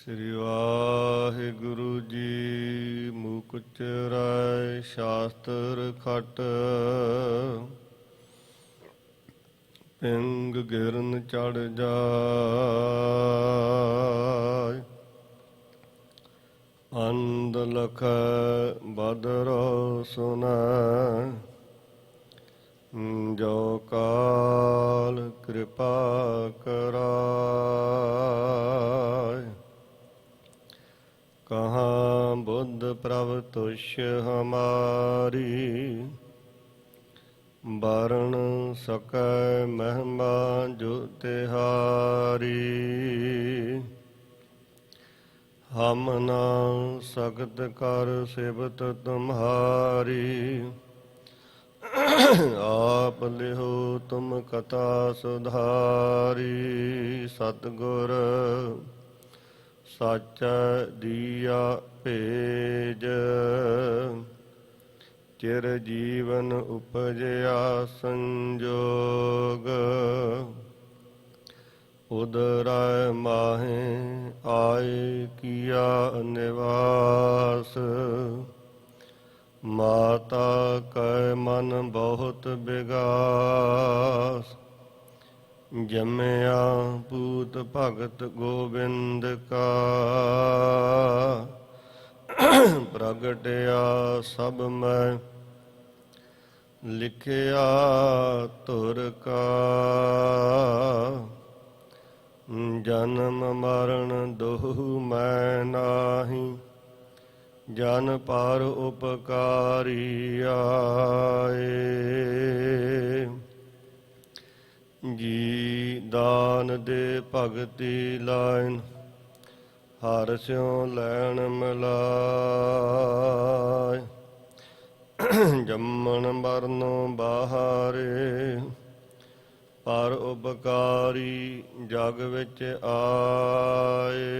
ਸ੍ਰੀ ਵਾਹਿਗੁਰੂ ਜੀ। ਮੂਕ ਚਰਾਇ ਸ਼ਾਸਤਰ ਖਟ, ਪਿੰਗ ਗਿਰਨ ਚੜ ਜਾਇ। ਅੰਧ ਲਖੈ ਬਦਰੋ ਸੁਨੈ, ਜੋ ਕਾਲ ਕਿਰਪਾ ਕਰਾਇ। ਕਹਾਂ ਬੁੱਧ ਪ੍ਰਭ ਤੁਸ਼ ਹਮਾਰੀ, ਬਰਨ ਸਕੈ ਮਹਿਮਾ ਜੋ ਤਿਹਾਰੀ। ਹਮ ਨਾ ਸਕਤ ਕਰ ਸਿਵਤ ਤੁਮਹਾਰੀ, ਆਪ ਲਿਹੋ ਤੁਮ ਕਥਾ ਸੁਧਾਰੀ। ਸਤਿਗੁਰ ਸਾਚੈ ਦੀਆ ਭੇਜ, ਚਿਰ ਜੀਵਨ ਉਪਜਿਆ ਸੰਜੋਗ। ਉਦਰੈ ਮਾਹੇ ਆਏ ਕੀਆ ਨਿਵਾਸ, ਮਾਤਾ ਕੈ ਮਨ ਬਹੁਤ ਬਿਗਾਸ। ਜੰਮਿਆ ਪੂਤ ਭਗਤ ਗੋਬਿੰਦ ਕਾ, ਪ੍ਰਗਟਿਆ ਸਭ ਮੈਂ ਲਿਖਿਆ ਧੁਰ ਕਾ। ਜਨਮ ਮਰਨ ਦੋਹੁ ਮੈਂ ਨਾਹੀ, ਜਨ ਪਰ ਉਪਕਾਰੀ ਆਏ। ਜੀ ਦਾਨ ਦੇ ਭਗਤੀ ਲਾਇਨ, ਹਰਿ ਸਿਉ ਲੈਣ ਮਿਲਾਇ। ਜੰਮਣ ਮਰਨੋਂ ਬਾਹਰੇ, ਪਰ ਉਪਕਾਰੀ ਜਗ ਵਿੱਚ ਆਏ।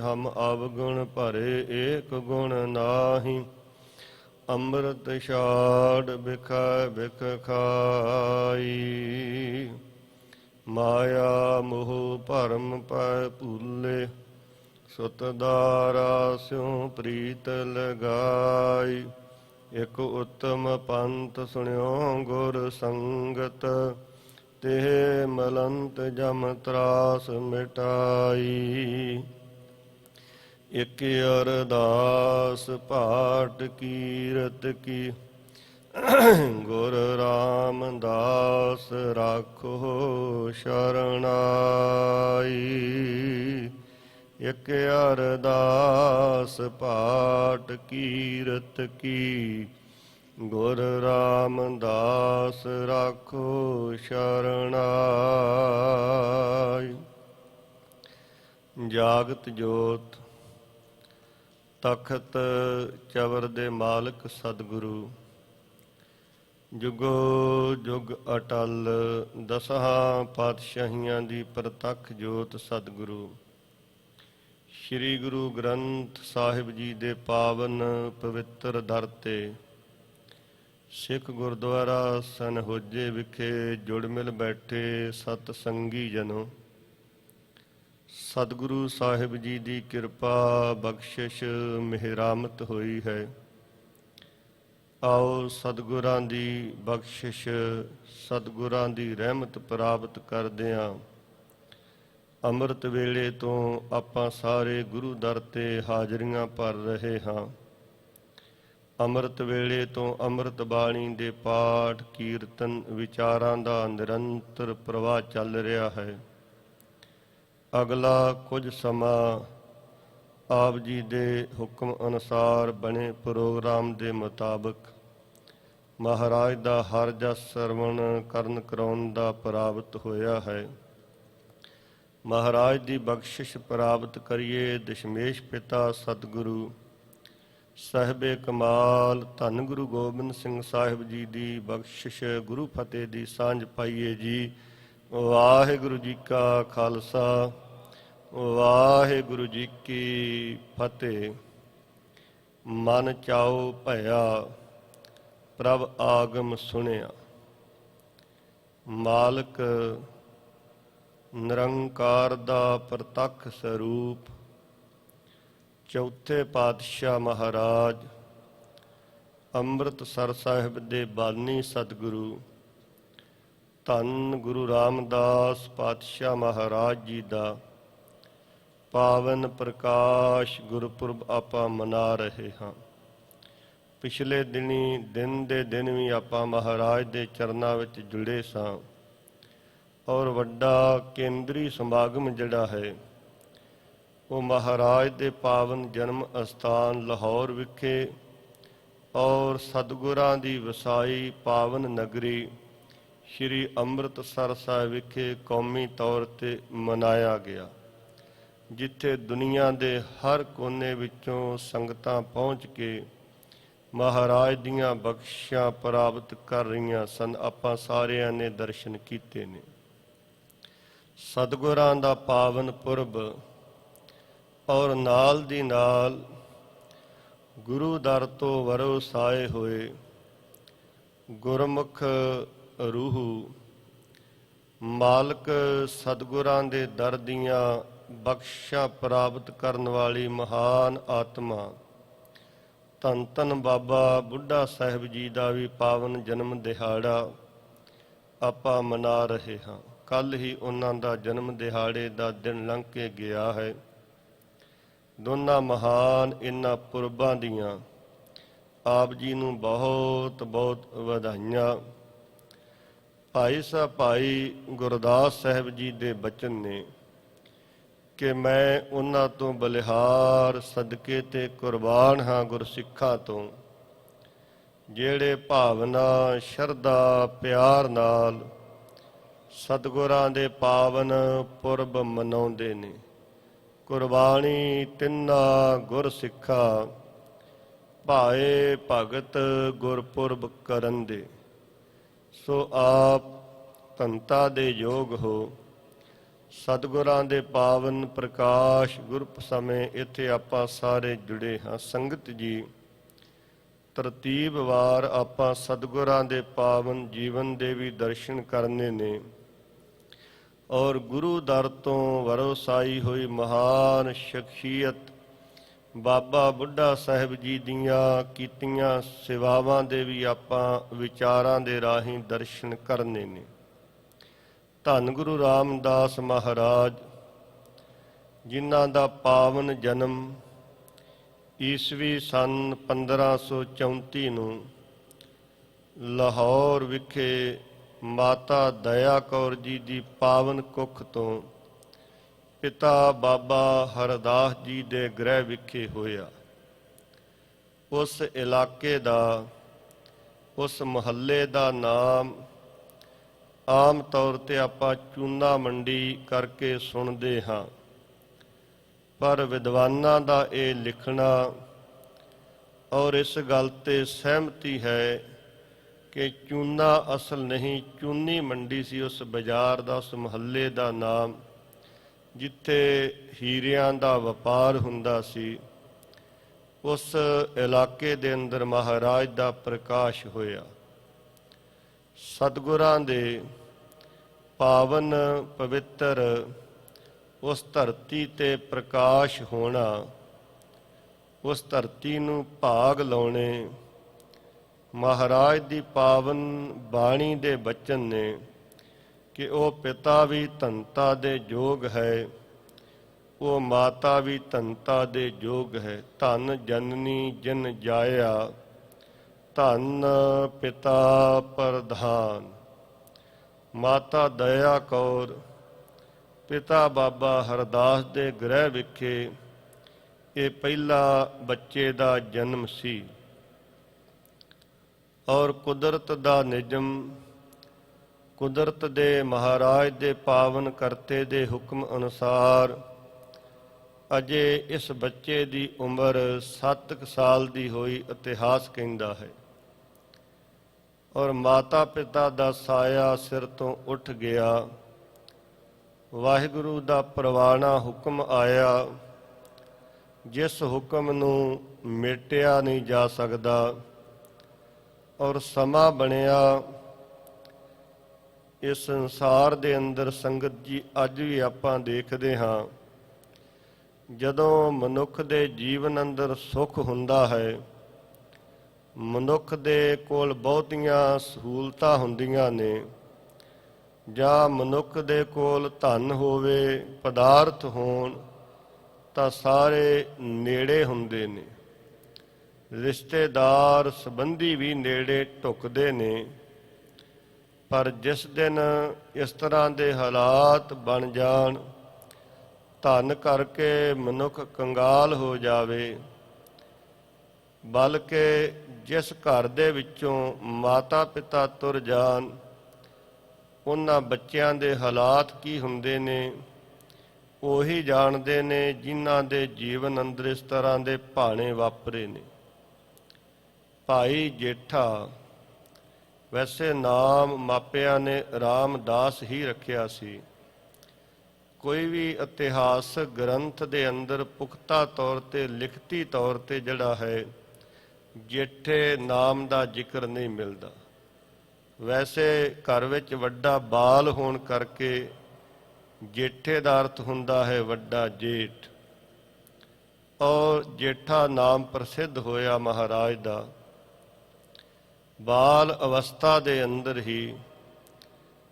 ਹਮ ਅਵਗੁਣ ਭਰੇ ਏਕ ਗੁਣ ਨਾਹੀ, ਅੰਮ੍ਰਿਤ ਛਾੜ ਬਿਖੈ ਬਿਖ ਖਾਈ। ਮਾਇਆ ਮੋਹ ਭਰਮ ਪੈ ਭੂਲੇ, ਸੁਤ ਦਾਰਾ ਸਿਉ ਪ੍ਰੀਤ ਲਗਾਈ। ਇਕ ਉਤਮ ਪੰਥ ਸੁਣਿਓ ਗੁਰ ਸੰਗਤ, ਤੇ ਮਲੰਤ ਜਮ ਤਰਾਸ ਮਿਟਾਈ। ਇਕ ਅਰਦਾਸ ਪਾਠ ਕੀਰਤ ਕੀ, ਗੁਰ ਰਾਮਦਾਸ ਰਾਖੋ ਸ਼ਰਨਾਈ। ਇਕ ਅਰਦਾਸ ਪਾਠ ਕੀਰਤ ਕੀ, ਗੁਰ ਰਾਮਦਾਸ ਰਾਖੋ ਸ਼ਰਨਾਈ। ਜਾਗਤ ਜੋਤ ਤਖਤ ਚਵਰ ਦੇ ਮਾਲਕ ਸਤਿਗੁਰੂ, ਜੁਗੋ ਜੁਗ ਅਟਲ ਦਸਾਂ ਪਾਤਸ਼ਾਹੀਆਂ ਦੀ ਪ੍ਰਤੱਖ ਜੋਤ ਸਤਿਗੁਰੂ ਸ੍ਰੀ ਗੁਰੂ ਗ੍ਰੰਥ ਸਾਹਿਬ ਜੀ ਦੇ ਪਾਵਨ ਪਵਿੱਤਰ ਦਰ ਤੇ ਸਿੱਖ ਗੁਰਦੁਆਰਾ ਸਨਹੋਜੇ ਵਿਖੇ ਜੁੜ ਮਿਲ ਬੈਠੇ ਸਤ ਸੰਗੀ ਜਨੋ, ਸਤਿਗੁਰੂ ਸਾਹਿਬ ਜੀ ਦੀ ਕਿਰਪਾ ਬਖਸ਼ਿਸ਼ ਮਿਹਰਾਮਤ ਹੋਈ ਹੈ। ਆਓ ਸਤਿਗੁਰਾਂ ਦੀ ਬਖਸ਼ਿਸ਼, ਸਤਿਗੁਰਾਂ ਦੀ ਰਹਿਮਤ ਪ੍ਰਾਪਤ ਕਰਦਿਆਂ ਅੰਮ੍ਰਿਤ ਵੇਲੇ ਤੋਂ ਆਪਾਂ ਸਾਰੇ ਗੁਰੂ ਦਰ ਤੇ ਹਾਜ਼ਰੀਆਂ ਭਰ ਰਹੇ ਹਾਂ। ਅੰਮ੍ਰਿਤ ਵੇਲੇ ਤੋਂ ਅੰਮ੍ਰਿਤ ਬਾਣੀ ਦੇ ਪਾਠ ਕੀਰਤਨ ਵਿਚਾਰਾਂ ਦਾ ਨਿਰੰਤਰ ਪ੍ਰਵਾਹ ਚੱਲ ਰਿਹਾ ਹੈ। ਅਗਲਾ ਕੁਝ ਸਮਾਂ ਆਪ ਜੀ ਦੇ ਹੁਕਮ ਅਨੁਸਾਰ ਬਣੇ ਪ੍ਰੋਗਰਾਮ ਦੇ ਮੁਤਾਬਕ ਮਹਾਰਾਜ ਦਾ ਹਰਿ ਜਸ ਸਰਵਣ ਕਰਨ ਕਰਾਉਣ ਦਾ ਪ੍ਰਾਪਤ ਹੋਇਆ ਹੈ। ਮਹਾਰਾਜ ਦੀ ਬਖਸ਼ਿਸ਼ ਪ੍ਰਾਪਤ ਕਰੀਏ। ਦਸ਼ਮੇਸ਼ ਪਿਤਾ ਸਤਿਗੁਰੂ ਸਾਹਿਬੇ ਕਮਾਲ ਧੰਨ ਗੁਰੂ ਗੋਬਿੰਦ ਸਿੰਘ ਸਾਹਿਬ ਜੀ ਦੀ ਬਖਸ਼ਿਸ਼, ਗੁਰੂ ਫਤਿਹ ਦੀ ਸਾਂਝ ਪਾਈਏ ਜੀ। ਵਾਹਿਗੁਰੂ ਜੀ ਕਾ ਖਾਲਸਾ, ਵਾਹਿਗੁਰੂ ਜੀ ਕੀ ਫਤਿਹ। ਮਨ ਚਾਉ ਭਇਆ ਪ੍ਰਭ ਆਗਮ ਸੁਣਿਆ, ਮਾਲਕ ਨਿਰੰਕਾਰ ਦਾ ਪ੍ਰਤੱਖ ਸਰੂਪ ਚੌਥੇ ਪਾਤਸ਼ਾਹ ਮਹਾਰਾਜ ਅੰਮ੍ਰਿਤਸਰ ਸਾਹਿਬ ਦੇ ਬਾਨੀ ਸਤਿਗੁਰੂ ਧੰਨ ਗੁਰੂ ਰਾਮਦਾਸ ਪਾਤਸ਼ਾਹ ਮਹਾਰਾਜ ਜੀ ਦਾ ਪਾਵਨ ਪ੍ਰਕਾਸ਼ ਗੁਰਪੁਰਬ ਆਪਾਂ ਮਨਾ ਰਹੇ ਹਾਂ। ਪਿਛਲੇ ਦਿਨ ਦੇ ਦਿਨ ਵੀ ਆਪਾਂ ਮਹਾਰਾਜ ਦੇ ਚਰਨਾਂ ਵਿੱਚ ਜੁੜੇ ਸਾਂ ਔਰ ਵੱਡਾ ਕੇਂਦਰੀ ਸਮਾਗਮ ਜਿਹੜਾ ਹੈ ਉਹ ਮਹਾਰਾਜ ਦੇ ਪਾਵਨ ਜਨਮ ਅਸਥਾਨ ਲਾਹੌਰ ਵਿਖੇ ਔਰ ਸਤਿਗੁਰਾਂ ਦੀ ਵਸਾਈ ਪਾਵਨ ਨਗਰੀ ਸ਼੍ਰੀ ਅੰਮ੍ਰਿਤਸਰ ਸਾਹਿਬ ਵਿਖੇ ਕੌਮੀ ਤੌਰ 'ਤੇ ਮਨਾਇਆ ਗਿਆ, ਜਿੱਥੇ ਦੁਨੀਆ ਦੇ ਹਰ ਕੋਨੇ ਵਿੱਚੋਂ ਸੰਗਤਾਂ ਪਹੁੰਚ ਕੇ ਮਹਾਰਾਜ ਦੀਆਂ ਬਖਸ਼ਿਸ਼ਾਂ ਪ੍ਰਾਪਤ ਕਰ ਰਹੀਆਂ ਸਨ। ਆਪਾਂ ਸਾਰਿਆਂ ਨੇ ਦਰਸ਼ਨ ਕੀਤੇ ਨੇ। ਸਤਿਗੁਰਾਂ ਦਾ ਪਾਵਨ ਪੁਰਬ ਔਰ ਨਾਲ ਦੀ ਨਾਲ ਗੁਰੂ ਦਰ ਤੋਂ ਵਰੋਸਾਏ ਹੋਏ ਗੁਰਮੁਖ ਰੂਹ ਮਾਲਕ ਸਤਿਗੁਰਾਂ ਦੇ ਦਰ ਦੀਆਂ ਬਖਸ਼ਿਸ਼ਾਂ ਪ੍ਰਾਪਤ ਕਰਨ ਵਾਲੀ ਮਹਾਨ ਆਤਮਾ ਧੰਨ ਧੰਨ ਬਾਬਾ ਬੁੱਢਾ ਸਾਹਿਬ ਜੀ ਦਾ ਵੀ ਪਾਵਨ ਜਨਮ ਦਿਹਾੜਾ ਆਪਾਂ ਮਨਾ ਰਹੇ ਹਾਂ। ਕੱਲ੍ਹ ਹੀ ਉਹਨਾਂ ਦਾ ਜਨਮ ਦਿਹਾੜੇ ਦਾ ਦਿਨ ਲੰਘ ਕੇ ਗਿਆ ਹੈ। ਦੋਨਾਂ ਮਹਾਨ ਇਹਨਾਂ ਪੁਰਬਾਂ ਦੀਆਂ ਆਪ ਜੀ ਨੂੰ ਬਹੁਤ ਬਹੁਤ ਵਧਾਈਆਂ। ਭਾਈ ਸਾਹਿਬ ਭਾਈ ਗੁਰਦਾਸ ਸਾਹਿਬ ਜੀ ਦੇ ਬਚਨ ਨੇ ਕਿ ਮੈਂ ਉਹਨਾਂ ਤੋਂ ਬਲਿਹਾਰ ਸਦਕੇ ਤੇ ਕੁਰਬਾਨ ਹਾਂ ਗੁਰਸਿੱਖਾਂ ਤੋਂ, ਜਿਹੜੇ ਭਾਵਨਾ ਸ਼ਰਧਾ ਪਿਆਰ ਨਾਲ ਸਤਿਗੁਰਾਂ ਦੇ ਪਾਵਨ ਪੁਰਬ ਮਨਾਉਂਦੇ ਨੇ। ਕੁਰਬਾਨੀ ਤਿੰਨਾ ਗੁਰਸਿੱਖਾ ਭਾਏ ਭਗਤ ਗੁਰਪੁਰਬ ਕਰਨ ਦੇ। ਸੋ ਆਪ ਧੰਤਾ ਦੇ ਯੋਗ ਹੋ। ਸਤਿਗੁਰਾਂ ਦੇ ਪਾਵਨ ਪ੍ਰਕਾਸ਼ ਗੁਰਪ ਸਮੇਂ ਇੱਥੇ ਆਪਾਂ ਸਾਰੇ ਜੁੜੇ ਹਾਂ। ਸੰਗਤ ਜੀ, ਤਰਤੀਬਵਾਰ ਆਪਾਂ ਸਤਿਗੁਰਾਂ ਦੇ ਪਾਵਨ ਜੀਵਨ ਦੇ ਵੀ ਦਰਸ਼ਨ ਕਰਨੇ ਨੇ ਔਰ ਗੁਰੂ ਦਰ ਤੋਂ ਵਰੋਸਾਈ ਹੋਈ ਮਹਾਨ ਸ਼ਖਸੀਅਤ ਬਾਬਾ ਬੁੱਢਾ ਸਾਹਿਬ ਜੀ ਦੀਆਂ ਕੀਤੀਆਂ ਸੇਵਾਵਾਂ ਦੇ ਵੀ ਆਪਾਂ ਵਿਚਾਰਾਂ ਦੇ ਰਾਹੀਂ ਦਰਸ਼ਨ ਕਰਨੇ ਨੇ। ਧੰਨ ਗੁਰੂ ਰਾਮਦਾਸ ਮਹਾਰਾਜ ਜਿਨ੍ਹਾਂ ਦਾ ਪਾਵਨ ਜਨਮ ਈਸਵੀ ਸੰਨ 1534 ਨੂੰ ਲਾਹੌਰ ਵਿਖੇ ਮਾਤਾ ਦਇਆ ਕੌਰ ਜੀ ਦੀ ਪਾਵਨ ਕੁੱਖ ਤੋਂ ਪਿਤਾ ਬਾਬਾ ਹਰਦਾਸ ਜੀ ਦੇ ਗ੍ਰਹਿ ਵਿਖੇ ਹੋਇਆ। ਉਸ ਇਲਾਕੇ ਦਾ, ਉਸ ਮੁਹੱਲੇ ਦਾ ਨਾਮ ਆਮ ਤੌਰ 'ਤੇ ਆਪਾਂ ਚੂਨਾ ਮੰਡੀ ਕਰਕੇ ਸੁਣਦੇ ਹਾਂ, ਪਰ ਵਿਦਵਾਨਾਂ ਦਾ ਇਹ ਲਿਖਣਾ ਔਰ ਇਸ ਗੱਲ 'ਤੇ ਸਹਿਮਤੀ ਹੈ ਕਿ ਚੂਨਾ ਅਸਲ ਨਹੀਂ, ਚੂਨੀ ਮੰਡੀ ਸੀ ਉਸ ਬਾਜ਼ਾਰ ਦਾ, ਉਸ ਮੁਹੱਲੇ ਦਾ ਨਾਮ, ਜਿੱਥੇ ਹੀਰਿਆਂ ਦਾ ਵਪਾਰ ਹੁੰਦਾ ਸੀ। ਉਸ ਇਲਾਕੇ ਦੇ ਅੰਦਰ ਮਹਾਰਾਜ ਦਾ ਪ੍ਰਕਾਸ਼ ਹੋਇਆ। ਸਤਿਗੁਰਾਂ ਦੇ ਪਾਵਨ ਪਵਿੱਤਰ ਉਸ ਧਰਤੀ 'ਤੇ ਪ੍ਰਕਾਸ਼ ਹੋਣਾ, ਉਸ ਧਰਤੀ ਨੂੰ ਭਾਗ ਲਾਉਣੇ ਮਹਾਰਾਜ ਦੀ ਪਾਵਨ ਬਾਣੀ ਦੇ ਬਚਨ ਨੇ ਕਿ ਉਹ ਪਿਤਾ ਵੀ ਧੰਤਾ ਦੇ ਯੋਗ ਹੈ, ਉਹ ਮਾਤਾ ਵੀ ਧੰਤਾ ਦੇ ਯੋਗ ਹੈ। ਧੰਨ ਜਨਨੀ ਜਿਨ ਜਾਇਆ, ਧੰਨ ਪਿਤਾ ਪ੍ਰਧਾਨ। ਮਾਤਾ ਦਇਆ ਕੌਰ, ਪਿਤਾ ਬਾਬਾ ਹਰਦਾਸ ਦੇ ਗ੍ਰਹਿ ਵਿਖੇ ਇਹ ਪਹਿਲਾ ਬੱਚੇ ਦਾ ਜਨਮ ਸੀ ਔਰ ਕੁਦਰਤ ਦਾ ਨਿਯਮ, ਕੁਦਰਤ ਦੇ ਮਹਾਰਾਜ ਦੇ ਪਾਵਨ ਕਰਤੇ ਦੇ ਹੁਕਮ ਅਨੁਸਾਰ ਅਜੇ ਇਸ ਬੱਚੇ ਦੀ ਉਮਰ 7 ਸਾਲ ਦੀ ਹੋਈ, ਇਤਿਹਾਸ ਕਹਿੰਦਾ ਹੈ। ਔਰ ਮਾਤਾ ਪਿਤਾ ਦਾ ਸਾਇਆ ਸਿਰ ਤੋਂ ਉੱਠ ਗਿਆ। ਵਾਹਿਗੁਰੂ ਦਾ ਪ੍ਰਵਾਨਾ ਹੁਕਮ ਆਇਆ, ਜਿਸ ਹੁਕਮ ਨੂੰ ਮੇਟਿਆ ਨਹੀਂ ਜਾ ਸਕਦਾ ਔਰ ਸਮਾਂ ਬਣਿਆ। ਇਸ ਸੰਸਾਰ ਦੇ ਅੰਦਰ ਸੰਗਤ ਜੀ ਅੱਜ ਵੀ ਆਪਾਂ ਦੇਖਦੇ ਹਾਂ ਜਦੋਂ ਮਨੁੱਖ ਦੇ ਜੀਵਨ ਅੰਦਰ ਸੁੱਖ ਹੁੰਦਾ ਹੈ, ਮਨੁੱਖ ਦੇ ਕੋਲ ਬਹੁਤੀਆਂ ਸਹੂਲਤਾਂ ਹੁੰਦੀਆਂ ਨੇ, ਜਾਂ ਮਨੁੱਖ ਦੇ ਕੋਲ ਧਨ ਹੋਵੇ, ਪਦਾਰਥ ਹੋਣ, ਤਾਂ ਸਾਰੇ ਨੇੜੇ ਹੁੰਦੇ ਨੇ। ਰਿਸ਼ਤੇਦਾਰ ਸੰਬੰਧੀ ਵੀ ਨੇੜੇ ਢੁੱਕਦੇ ਨੇ। ਪਰ ਜਿਸ ਦਿਨ ਇਸ ਤਰ੍ਹਾਂ ਦੇ ਹਾਲਾਤ ਬਣ ਜਾਣ, ਧਨ ਕਰਕੇ ਮਨੁੱਖ ਕੰਗਾਲ ਹੋ ਜਾਵੇ, ਬਲਕਿ ਜਿਸ ਘਰ ਦੇ ਵਿੱਚੋਂ ਮਾਤਾ ਪਿਤਾ ਤੁਰ ਜਾਣ, ਉਹਨਾਂ ਬੱਚਿਆਂ ਦੇ ਹਾਲਾਤ ਕੀ ਹੁੰਦੇ ਨੇ ਉਹੀ ਜਾਣਦੇ ਨੇ, ਜਿਨ੍ਹਾਂ ਦੇ ਜੀਵਨ ਅੰਦਰ ਇਸ ਤਰ੍ਹਾਂ ਦੇ ਭਾਣੇ ਵਾਪਰੇ ਨੇ। ਭਾਈ ਜੇਠਾ, ਵੈਸੇ ਨਾਮ ਮਾਪਿਆਂ ਨੇ ਰਾਮਦਾਸ ਹੀ ਰੱਖਿਆ ਸੀ। ਕੋਈ ਵੀ ਇਤਿਹਾਸਕ ਗ੍ਰੰਥ ਦੇ ਅੰਦਰ ਪੁਖਤਾ ਤੌਰ ਤੇ ਲਿਖਤੀ ਤੌਰ ਤੇ ਜਿਹੜਾ ਹੈ ਜੇਠੇ ਨਾਮ ਦਾ ਜ਼ਿਕਰ ਨਹੀਂ ਮਿਲਦਾ। ਵੈਸੇ ਘਰ ਵਿੱਚ ਵੱਡਾ ਬਾਲ ਹੋਣ ਕਰਕੇ ਜੇਠੇ ਦਾ ਅਰਥ ਹੁੰਦਾ ਹੈ ਵੱਡਾ ਜੇਠ, ਔਰ ਜੇਠਾ ਨਾਮ ਪ੍ਰਸਿੱਧ ਹੋਇਆ ਮਹਾਰਾਜ ਦਾ। ਬਾਲ ਅਵਸਥਾ ਦੇ ਅੰਦਰ ਹੀ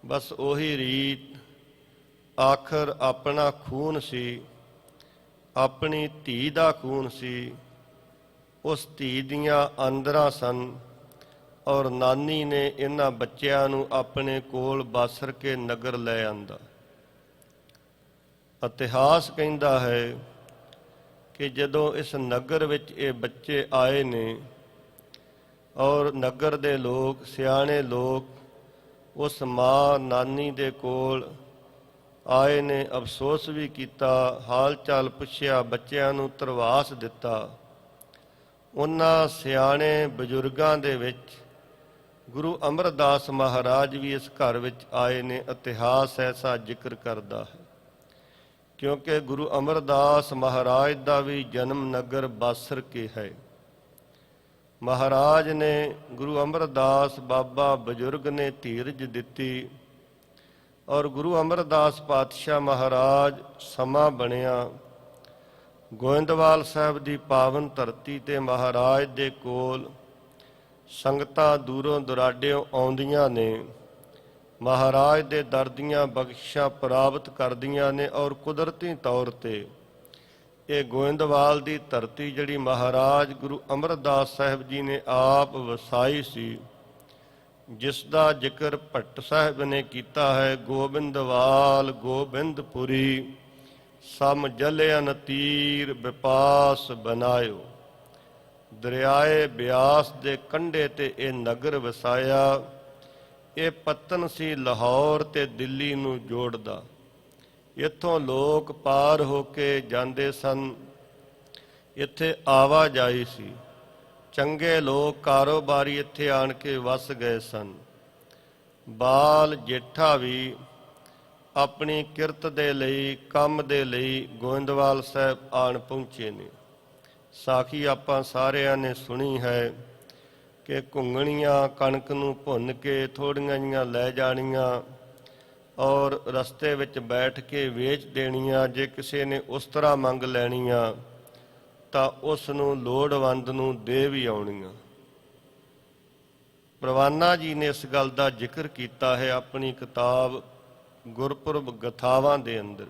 ਬਸ ਉਹੀ ਰੀਤ, ਆਖਰ ਆਪਣਾ ਖੂਨ ਸੀ, ਆਪਣੀ ਧੀ ਦਾ ਖੂਨ ਸੀ, ਉਸ ਧੀ ਦੀਆਂ ਆਂਦਰਾਂ ਸਨ, ਔਰ ਨਾਨੀ ਨੇ ਇਹਨਾਂ ਬੱਚਿਆਂ ਨੂੰ ਆਪਣੇ ਕੋਲ ਬਾਸਰ ਕੇ ਨਗਰ ਲੈ ਆਂਦਾ। ਇਤਿਹਾਸ ਕਹਿੰਦਾ ਹੈ ਕਿ ਜਦੋਂ ਇਸ ਨਗਰ ਵਿੱਚ ਇਹ ਬੱਚੇ ਆਏ ਨੇ, ਔਰ ਨਗਰ ਦੇ ਲੋਕ, ਸਿਆਣੇ ਲੋਕ ਉਸ ਮਾਂ ਨਾਨੀ ਦੇ ਕੋਲ ਆਏ ਨੇ, ਅਫਸੋਸ ਵੀ ਕੀਤਾ, ਹਾਲ ਚਾਲ ਪੁੱਛਿਆ, ਬੱਚਿਆਂ ਨੂੰ ਧਰਵਾਸ ਦਿੱਤਾ। ਉਹਨਾਂ ਸਿਆਣੇ ਬਜ਼ੁਰਗਾਂ ਦੇ ਵਿੱਚ ਗੁਰੂ ਅਮਰਦਾਸ ਮਹਾਰਾਜ ਵੀ ਇਸ ਘਰ ਵਿੱਚ ਆਏ ਨੇ। ਇਤਿਹਾਸ ਐਸਾ ਜ਼ਿਕਰ ਕਰਦਾ ਹੈ, ਕਿਉਂਕਿ ਗੁਰੂ ਅਮਰਦਾਸ ਮਹਾਰਾਜ ਦਾ ਵੀ ਜਨਮ ਨਗਰ ਬਾਸਰ ਕੇ ਹੈ। ਮਹਾਰਾਜ ਨੇ, ਗੁਰੂ ਅਮਰਦਾਸ ਬਾਬਾ ਬਜ਼ੁਰਗ ਨੇ ਧੀਰਜ ਦਿੱਤੀ, ਔਰ ਗੁਰੂ ਅਮਰਦਾਸ ਪਾਤਸ਼ਾਹ ਮਹਾਰਾਜ ਸਮਾਂ ਬਣਿਆ, ਗੋਇੰਦਵਾਲ ਸਾਹਿਬ ਦੀ ਪਾਵਨ ਧਰਤੀ ਤੇ ਮਹਾਰਾਜ ਦੇ ਕੋਲ ਸੰਗਤਾਂ ਦੂਰੋਂ ਦੁਰਾਡਿਓਂ ਆਉਂਦੀਆਂ ਨੇ, ਮਹਾਰਾਜ ਦੇ ਦਰ ਦੀਆਂ ਬਖਸ਼ਿਸ਼ਾਂ ਪ੍ਰਾਪਤ ਕਰਦੀਆਂ ਨੇ। ਔਰ ਕੁਦਰਤੀ ਤੌਰ ਤੇ ਇਹ ਗੋਇੰਦਵਾਲ ਦੀ ਧਰਤੀ ਜਿਹੜੀ ਮਹਾਰਾਜ ਗੁਰੂ ਅਮਰਦਾਸ ਸਾਹਿਬ ਜੀ ਨੇ ਆਪ ਵਸਾਈ ਸੀ, ਜਿਸ ਦਾ ਜ਼ਿਕਰ ਭੱਟ ਸਾਹਿਬ ਨੇ ਕੀਤਾ ਹੈ, ਗੋਬਿੰਦਵਾਲ ਗੋਬਿੰਦਪੁਰੀ ਸਮ ਜਲਿਅਨ ਤੀਰ ਵਿਪਾਸ ਬਨਾਇਓ। ਦਰਿਆਏ ਬਿਆਸ ਦੇ ਕੰਢੇ ਤੇ ਇਹ ਨਗਰ ਵਸਾਇਆ। ਇਹ ਪੱਤਨ ਸੀ ਲਾਹੌਰ ਤੇ ਦਿੱਲੀ ਨੂੰ ਜੋੜਦਾ। ਇੱਥੋਂ ਲੋਕ ਪਾਰ ਹੋ ਕੇ ਜਾਂਦੇ ਸਨ, ਇੱਥੇ ਆਵਾਜਾਈ ਸੀ। ਚੰਗੇ ਲੋਕ ਕਾਰੋਬਾਰੀ ਇੱਥੇ ਆਣ ਕੇ ਵਸ ਗਏ ਸਨ। ਬਾਲ ਜੇਠਾ ਵੀ ਆਪਣੀ ਕਿਰਤ ਦੇ ਲਈ, ਕੰਮ ਦੇ ਲਈ ਗੋਇੰਦਵਾਲ ਸਾਹਿਬ ਆਣ ਪਹੁੰਚੇ ਨੇ। ਸਾਖੀ ਆਪਾਂ ਸਾਰਿਆਂ ਨੇ ਸੁਣੀ ਹੈ ਕਿ ਘੁੰਗਣੀਆਂ ਕਣਕ ਨੂੰ ਭੁੰਨ ਕੇ ਥੋੜ੍ਹੀਆਂ ਜਿਹੀਆਂ ਲੈ ਜਾਣੀਆਂ, ਔਰ ਰਸਤੇ ਵਿੱਚ ਬੈਠ ਕੇ ਵੇਚ ਦੇਣੀਆਂ। ਜੇ ਕਿਸੇ ਨੇ ਉਸ ਤਰ੍ਹਾਂ ਮੰਗ ਲੈਣੀਆਂ ਤਾਂ ਉਸ ਨੂੰ ਲੋੜਵੰਦ ਨੂੰ ਦੇ ਵੀ ਆਉਣੀਆਂ। ਪ੍ਰਵਾਨਾ ਜੀ ਨੇ ਇਸ ਗੱਲ ਦਾ ਜ਼ਿਕਰ ਕੀਤਾ ਹੈ ਆਪਣੀ ਕਿਤਾਬ ਗੁਰਪੁਰਬ ਗਥਾਵਾਂ ਦੇ ਅੰਦਰ।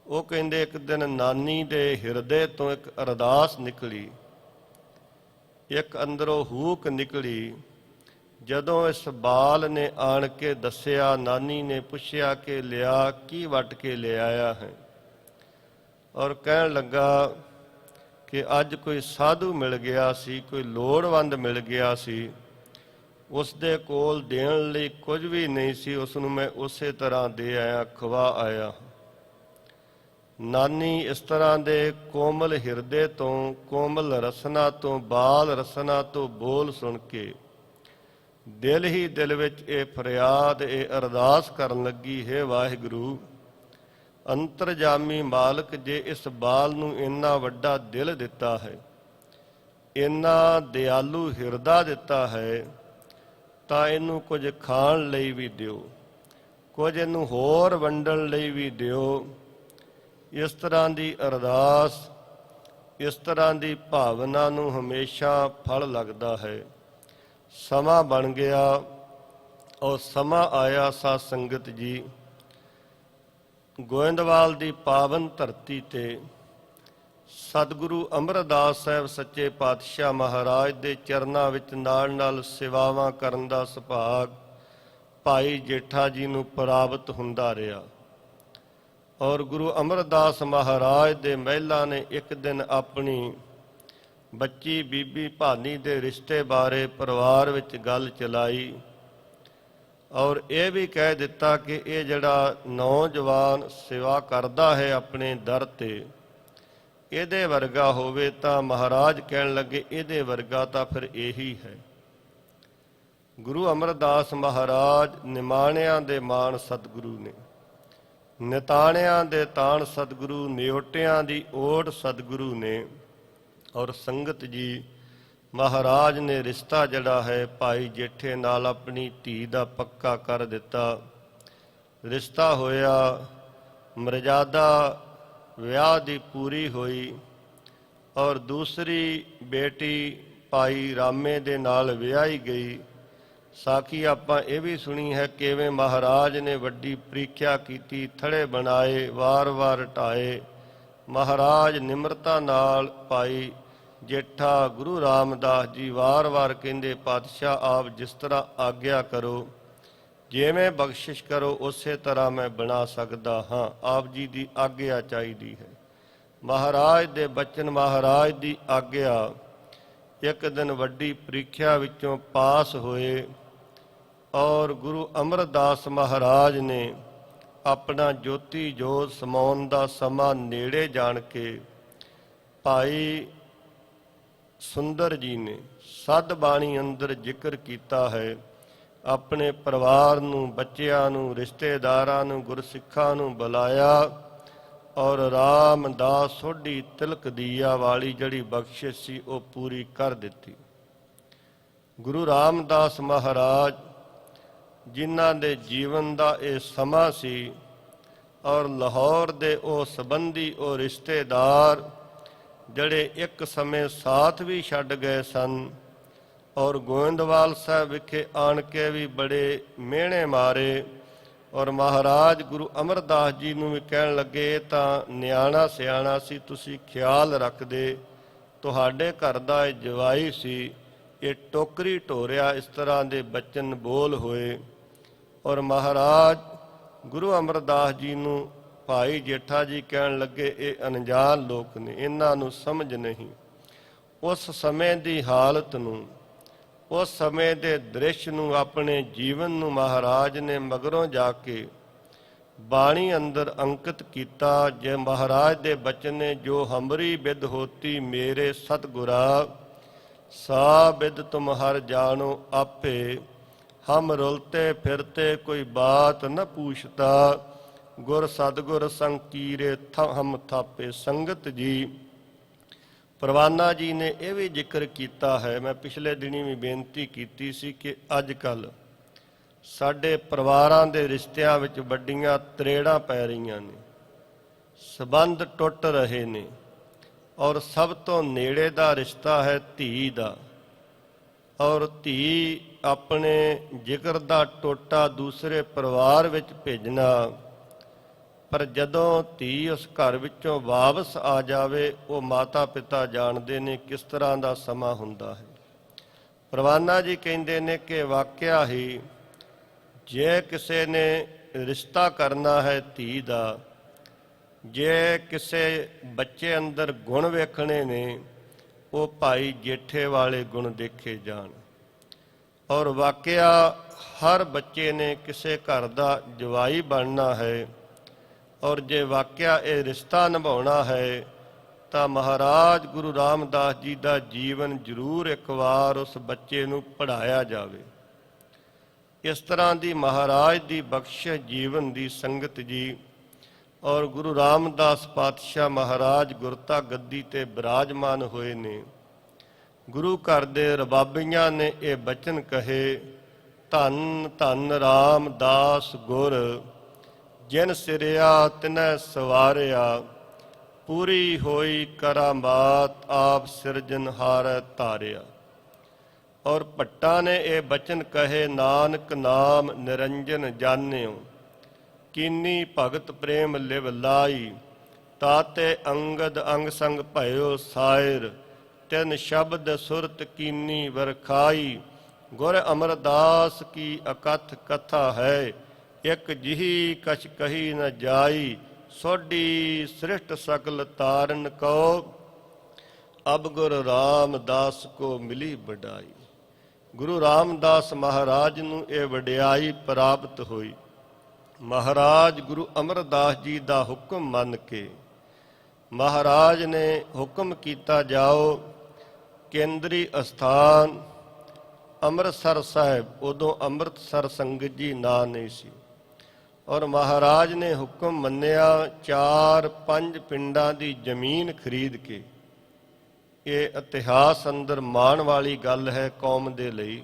ਉਹ ਕਹਿੰਦੇ ਇੱਕ ਦਿਨ ਨਾਨੀ ਦੇ ਹਿਰਦੇ ਤੋਂ ਇੱਕ ਅਰਦਾਸ ਨਿਕਲੀ, ਇੱਕ ਅੰਦਰੋਂ ਹੂਕ ਨਿਕਲੀ। ਜਦੋਂ ਇਸ ਬਾਲ ਨੇ ਆਣ ਕੇ ਦੱਸਿਆ, ਨਾਨੀ ਨੇ ਪੁੱਛਿਆ ਕਿ ਲਿਆ ਕੀ ਵੱਟ ਕੇ ਲਿਆਇਆ ਹੈ, ਔਰ ਕਹਿਣ ਲੱਗਾ ਕਿ ਅੱਜ ਕੋਈ ਸਾਧੂ ਮਿਲ ਗਿਆ ਸੀ, ਕੋਈ ਲੋੜਵੰਦ ਮਿਲ ਗਿਆ ਸੀ, ਉਸ ਦੇ ਕੋਲ ਦੇਣ ਲਈ ਕੁਝ ਵੀ ਨਹੀਂ ਸੀ, ਉਸ ਨੂੰ ਮੈਂ ਉਸੇ ਤਰ੍ਹਾਂ ਦੇ ਆਇਆ, ਖਵਾ ਆਇਆ। ਨਾਨੀ ਇਸ ਤਰ੍ਹਾਂ ਦੇ ਕੋਮਲ ਹਿਰਦੇ ਤੋਂ, ਕੋਮਲ ਰਸਨਾ ਤੋਂ, ਬਾਲ ਰਸਨਾ ਤੋਂ ਬੋਲ ਸੁਣ ਕੇ ਦਿਲ ਹੀ ਦਿਲ ਵਿੱਚ ਇਹ ਫਰਿਆਦ, ਇਹ ਅਰਦਾਸ ਕਰਨ ਲੱਗੀ, ਹੈ ਵਾਹਿਗੁਰੂ ਅੰਤਰਜਾਮੀ ਮਾਲਕ, ਜੇ ਇਸ ਬਾਲ ਨੂੰ ਇੰਨਾ ਵੱਡਾ ਦਿਲ ਦਿੱਤਾ ਹੈ, ਇੰਨਾ ਦਿਆਲੂ ਹਿਰਦਾ ਦਿੱਤਾ ਹੈ, ਤਾਂ ਇਹਨੂੰ ਕੁਝ ਖਾਣ ਲਈ ਵੀ ਦਿਓ, ਕੁਝ ਇਹਨੂੰ ਹੋਰ ਵੰਡਣ ਲਈ ਵੀ ਦਿਓ। ਇਸ ਤਰ੍ਹਾਂ ਦੀ ਅਰਦਾਸ, ਇਸ ਤਰ੍ਹਾਂ ਦੀ ਭਾਵਨਾ ਨੂੰ ਹਮੇਸ਼ਾ ਫਲ ਲੱਗਦਾ ਹੈ। ਸਮਾਂ ਬਣ ਗਿਆ ਔਰ ਸਮਾਂ ਆਇਆ ਸਾਧ ਸੰਗਤ ਜੀ, ਗੋਇੰਦਵਾਲ ਦੀ ਪਾਵਨ ਧਰਤੀ ਤੇ ਸਤਿਗੁਰੂ ਅਮਰਦਾਸ ਸਾਹਿਬ ਸੱਚੇ ਪਾਤਸ਼ਾਹ ਮਹਾਰਾਜ ਦੇ ਚਰਨਾਂ ਵਿੱਚ ਨਾਲ ਨਾਲ ਸੇਵਾਵਾਂ ਕਰਨ ਦਾ ਸੁਭਾਗ ਭਾਈ ਜੇਠਾ ਜੀ ਨੂੰ ਪ੍ਰਾਪਤ ਹੁੰਦਾ ਰਿਹਾ। ਔਰ ਗੁਰੂ ਅਮਰਦਾਸ ਮਹਾਰਾਜ ਦੇ ਮਹਿਲਾਂ ਨੇ ਇੱਕ ਦਿਨ ਆਪਣੀ ਬੱਚੀ ਬੀਬੀ ਭਾਨੀ ਦੇ ਰਿਸ਼ਤੇ ਬਾਰੇ ਪਰਿਵਾਰ ਵਿੱਚ ਗੱਲ ਚਲਾਈ ਔਰ ਇਹ ਵੀ ਕਹਿ ਦਿੱਤਾ ਕਿ ਇਹ ਜਿਹੜਾ ਨੌਜਵਾਨ ਸੇਵਾ ਕਰਦਾ ਹੈ ਆਪਣੇ ਦਰ ਤੇ, ਇਹਦੇ ਵਰਗਾ ਹੋਵੇ ਤਾਂ ਮਹਾਰਾਜ ਕਹਿਣ ਲੱਗੇ ਇਹਦੇ ਵਰਗਾ ਤਾਂ ਫਿਰ ਇਹੀ ਹੈ। ਗੁਰੂ ਅਮਰਦਾਸ ਮਹਾਰਾਜ ਨਿਮਾਣਿਆਂ ਦੇ ਮਾਣ ਸਤਿਗੁਰੂ ਨੇ, ਨਿਤਾਣਿਆਂ ਦੇ ਤਾਣ ਸਤਿਗੁਰੂ, ਨਿਓਟਿਆਂ ਦੀ ਓਟ ਸਤਿਗੁਰੂ ਨੇ। ਔਰ ਸੰਗਤ ਜੀ, ਮਹਾਰਾਜ ਨੇ ਰਿਸ਼ਤਾ ਜਿਹੜਾ ਹੈ ਭਾਈ ਜੇਠੇ ਨਾਲ ਆਪਣੀ ਧੀ ਦਾ ਪੱਕਾ ਕਰ ਦਿੱਤਾ। ਰਿਸ਼ਤਾ ਹੋਇਆ, ਮਰਜ਼ਾਦਾ ਵਿਆਹ ਦੀ ਪੂਰੀ ਹੋਈ ਔਰ ਦੂਸਰੀ ਬੇਟੀ ਭਾਈ ਰਾਮੇ ਦੇ ਨਾਲ ਵਿਆਹੀ ਗਈ। ਸਾਖੀ ਆਪਾਂ ਇਹ ਵੀ ਸੁਣੀ ਹੈ ਕਿਵੇਂ ਮਹਾਰਾਜ ਨੇ ਵੱਡੀ ਪ੍ਰੀਖਿਆ ਕੀਤੀ, ਥੜੇ ਬਣਾਏ, ਵਾਰ-ਵਾਰ ਢਾਏ। ਮਹਾਰਾਜ ਨਿਮਰਤਾ ਨਾਲ ਭਾਈ ਜੇਠਾ ਗੁਰੂ ਰਾਮਦਾਸ ਜੀ ਵਾਰ-ਵਾਰ ਕਹਿੰਦੇ, ਪਾਤਸ਼ਾਹ ਆਪ ਜਿਸ ਤਰ੍ਹਾਂ ਆਗਿਆ ਕਰੋ, ਜਿਵੇਂ ਬਖਸ਼ਿਸ਼ ਕਰੋ ਉਸੇ ਤਰ੍ਹਾਂ ਮੈਂ ਬਣਾ ਸਕਦਾ ਹਾਂ, ਆਪ ਜੀ ਦੀ ਆਗਿਆ ਚਾਹੀਦੀ ਹੈ। ਮਹਾਰਾਜ ਦੇ ਬਚਨ, ਮਹਾਰਾਜ ਦੀ ਆਗਿਆ। ਇੱਕ ਦਿਨ ਵੱਡੀ ਪ੍ਰੀਖਿਆ ਵਿੱਚੋਂ ਪਾਸ ਹੋਏ ਔਰ ਗੁਰੂ ਅਮਰਦਾਸ ਮਹਾਰਾਜ ਨੇ ਆਪਣਾ ਜੋਤੀ ਜੋਤ ਸਮਾਉਣ ਦਾ ਸਮਾਂ ਨੇੜੇ ਜਾਣ ਕੇ ਭਾਈ ਸੁੰਦਰ ਜੀ ਨੇ ਸਦ ਬਾਣੀ ਅੰਦਰ ਜ਼ਿਕਰ ਕੀਤਾ ਹੈ, ਆਪਣੇ ਪਰਿਵਾਰ ਨੂੰ, ਬੱਚਿਆਂ ਨੂੰ, ਰਿਸ਼ਤੇਦਾਰਾਂ ਨੂੰ, ਗੁਰਸਿੱਖਾਂ ਨੂੰ ਬੁਲਾਇਆ ਔਰ ਰਾਮਦਾਸ ਸੋਢੀ ਤਿਲਕ ਦੀਆ ਵਾਲੀ ਜਿਹੜੀ ਬਖਸ਼ਿਸ਼ ਸੀ ਉਹ ਪੂਰੀ ਕਰ ਦਿੱਤੀ। ਗੁਰੂ ਰਾਮਦਾਸ ਮਹਾਰਾਜ ਜਿਨ੍ਹਾਂ ਦੇ ਜੀਵਨ ਦਾ ਇਹ ਸਮਾਂ ਸੀ ਔਰ ਲਾਹੌਰ ਦੇ ਉਹ ਸੰਬੰਧੀ, ਉਹ ਰਿਸ਼ਤੇਦਾਰ ਜਿਹੜੇ ਇੱਕ ਸਮੇਂ ਸਾਥ ਵੀ ਛੱਡ ਗਏ ਸਨ ਔਰ ਗੋਇੰਦਵਾਲ ਸਾਹਿਬ ਵਿਖੇ ਆਣ ਕੇ ਵੀ ਬੜੇ ਮਿਹਣੇ ਮਾਰੇ ਔਰ ਮਹਾਰਾਜ ਗੁਰੂ ਅਮਰਦਾਸ ਜੀ ਨੂੰ ਵੀ ਕਹਿਣ ਲੱਗੇ, ਤਾਂ ਨਿਆਣਾ ਸਿਆਣਾ ਸੀ, ਤੁਸੀਂ ਖਿਆਲ ਰੱਖਦੇ, ਤੁਹਾਡੇ ਘਰ ਦਾ ਇਹ ਜਵਾਈ ਸੀ, ਇਹ ਟੋਕਰੀ ਢੋਰਿਆ, ਇਸ ਤਰ੍ਹਾਂ ਦੇ ਬਚਨ ਬੋਲ ਹੋਏ। ਔਰ ਮਹਾਰਾਜ ਗੁਰੂ ਅਮਰਦਾਸ ਜੀ ਨੂੰ ਭਾਈ ਜੇਠਾ ਜੀ ਕਹਿਣ ਲੱਗੇ, ਇਹ ਅਣਜਾਣ ਲੋਕ ਨੇ, ਇਹਨਾਂ ਨੂੰ ਸਮਝ ਨਹੀਂ। ਉਸ ਸਮੇਂ ਦੀ ਹਾਲਤ ਨੂੰ, ਉਸ ਸਮੇਂ ਦੇ ਦ੍ਰਿਸ਼ ਨੂੰ, ਆਪਣੇ ਜੀਵਨ ਨੂੰ ਮਹਾਰਾਜ ਨੇ ਮਗਰੋਂ ਜਾ ਕੇ ਬਾਣੀ ਅੰਦਰ ਅੰਕਿਤ ਕੀਤਾ। ਜੇ ਮਹਾਰਾਜ ਦੇ ਬਚਨ ਨੇ, ਜੋ ਹਮਰੀ ਬਿਦ ਹੋਤੀ ਮੇਰੇ ਸਤਿਗੁਰਾ, ਸਾ ਬਿਦ ਤੁਮ ਹਰ ਜਾਣੋ ਆਪੇ, ਹਮ ਰੁਲਤੇ ਫਿਰਤੇ ਕੋਈ ਬਾਤ ਨ ਪੂਛਤਾ, ਗੁਰ ਸਤਿਗੁਰ ਸੰਕੀਰੇ ਹਮ ਥਾਪੇ। ਸੰਗਤ ਜੀ, ਪਰਵਾਨਾ ਜੀ ਨੇ ਇਹ ਵੀ ਜ਼ਿਕਰ ਕੀਤਾ ਹੈ, ਮੈਂ ਪਿਛਲੇ ਦਿਨੀ ਵੀ ਬੇਨਤੀ ਕੀਤੀ ਸੀ ਕਿ ਅੱਜ ਕੱਲ੍ਹ ਸਾਡੇ ਪਰਿਵਾਰਾਂ ਦੇ ਰਿਸ਼ਤਿਆਂ ਵਿੱਚ ਵੱਡੀਆਂ ਤਰੇੜਾਂ ਪੈ ਰਹੀਆਂ ਨੇ, ਸਬੰਧ ਟੁੱਟ ਰਹੇ ਨੇ ਔਰ ਸਭ ਤੋਂ ਨੇੜੇ ਦਾ ਰਿਸ਼ਤਾ ਹੈ ਧੀ ਦਾ। ਔਰ ਧੀ ਆਪਣੇ ਜਿਗਰ ਦਾ ਟੋਟਾ ਦੂਸਰੇ ਪਰਿਵਾਰ ਵਿੱਚ ਭੇਜਣਾ, ਪਰ ਜਦੋਂ ਧੀ ਉਸ ਘਰ ਵਿੱਚੋਂ ਵਾਪਸ ਆ ਜਾਵੇ, ਉਹ ਮਾਤਾ ਪਿਤਾ ਜਾਣਦੇ ਨੇ ਕਿਸ ਤਰ੍ਹਾਂ ਦਾ ਸਮਾਂ ਹੁੰਦਾ ਹੈ। ਪਰਵਾਨਾ ਜੀ ਕਹਿੰਦੇ ਨੇ ਕਿ ਵਾਕਿਆ ਹੀ ਜੇ ਕਿਸੇ ਨੇ ਰਿਸ਼ਤਾ ਕਰਨਾ ਹੈ ਧੀ ਦਾ, ਜੇ ਕਿਸੇ ਬੱਚੇ ਅੰਦਰ ਗੁਣ ਵੇਖਣੇ ਨੇ, ਉਹ ਭਾਈ ਜੇਠੇ ਵਾਲੇ ਗੁਣ ਦੇਖੇ ਜਾਣ। ਔਰ ਵਾਕਿਆ ਹਰ ਬੱਚੇ ਨੇ ਕਿਸੇ ਘਰ ਦਾ ਜਵਾਈ ਬਣਨਾ ਹੈ ਔਰ ਜੇ ਵਾਕਿਆ ਇਹ ਰਿਸ਼ਤਾ ਨਿਭਾਉਣਾ ਹੈ ਤਾਂ ਮਹਾਰਾਜ ਗੁਰੂ ਰਾਮਦਾਸ ਜੀ ਦਾ ਜੀਵਨ ਜ਼ਰੂਰ ਇੱਕ ਵਾਰ ਉਸ ਬੱਚੇ ਨੂੰ ਪੜ੍ਹਾਇਆ ਜਾਵੇ। ਇਸ ਤਰ੍ਹਾਂ ਦੀ ਮਹਾਰਾਜ ਦੀ ਬਖਸ਼ਿਸ਼ ਜੀਵਨ ਦੀ ਸੰਗਤ ਜੀ। ਔਰ ਗੁਰੂ ਰਾਮਦਾਸ ਪਾਤਸ਼ਾਹ ਮਹਾਰਾਜ ਗੁਰਤਾ ਗੱਦੀ ਤੇ ਬਿਰਾਜਮਾਨ ਹੋਏ ਨੇ। ਗੁਰੂ ਘਰ ਦੇ ਰਬਾਬੀਆਂ ਨੇ ਇਹ ਬਚਨ ਕਹੇ, ਧੰਨ ਧੰਨ ਰਾਮਦਾਸ ਗੁਰ, ਜਿਨ ਸਿਰਿਆ ਤਿਨੈ ਸਵਾਰਿਆ, ਪੂਰੀ ਹੋਈ ਕਰਾਮਾਤ ਆਪ ਸਿਰਜਨਹਾਰ ਧਾਰਿਆ। ਔਰ ਭੱਟਾਂ ਨੇ ਇਹ ਬਚਨ ਕਹੇ, ਨਾਨਕ ਨਾਮ ਨਿਰੰਜਨ ਜਾਣਿਓ, ਕੀਨੀ ਭਗਤ ਪ੍ਰੇਮ ਲਿਵ ਲਾਈ, ਤਾਤੇ ਅੰਗਦ ਅੰਗ ਸੰਗ ਭਇਓ ਸਾਇਰ, ਤਿਨ ਸ਼ਬਦ ਸੁਰਤ ਕੀਨੀ ਵਰਖਾਈ, ਗੁਰ ਅਮਰਦਾਸ ਕੀ ਅਕਥ ਕਥਾ ਹੈ, ਇਕ ਜਿਹੀ ਕਛ ਕਹੀ ਨ ਜਾਈ, ਸੋਢੀ ਸ੍ਰਿਸ਼ਟ ਸਕਲ ਤਾਰਨ ਕੋ, ਅਬ ਗੁਰ ਰਾਮਦਾਸ ਕੋ ਮਿਲੀ ਵਡਾਈ। ਗੁਰੂ ਰਾਮਦਾਸ ਮਹਾਰਾਜ ਨੂੰ ਇਹ ਵਡਿਆਈ ਪ੍ਰਾਪਤ ਹੋਈ। ਮਹਾਰਾਜ ਗੁਰੂ ਅਮਰਦਾਸ ਜੀ ਦਾ ਹੁਕਮ ਮੰਨ ਕੇ ਮਹਾਰਾਜ ਨੇ ਹੁਕਮ ਕੀਤਾ, ਜਾਓ ਕੇਂਦਰੀ ਅਸਥਾਨ ਅੰਮ੍ਰਿਤਸਰ ਸਾਹਿਬ, ਉਦੋਂ ਅੰਮ੍ਰਿਤਸਰ ਸੰਗਤ ਜੀ ਨਾਂ ਨਹੀਂ ਸੀ, ਔਰ ਮਹਾਰਾਜ ਨੇ ਹੁਕਮ ਮੰਨਿਆ 4-5 ਪਿੰਡਾਂ ਦੀ ਜ਼ਮੀਨ ਖਰੀਦ ਕੇ। ਇਹ ਇਤਿਹਾਸ ਅੰਦਰ ਮਾਣ ਵਾਲੀ ਗੱਲ ਹੈ ਕੌਮ ਦੇ ਲਈ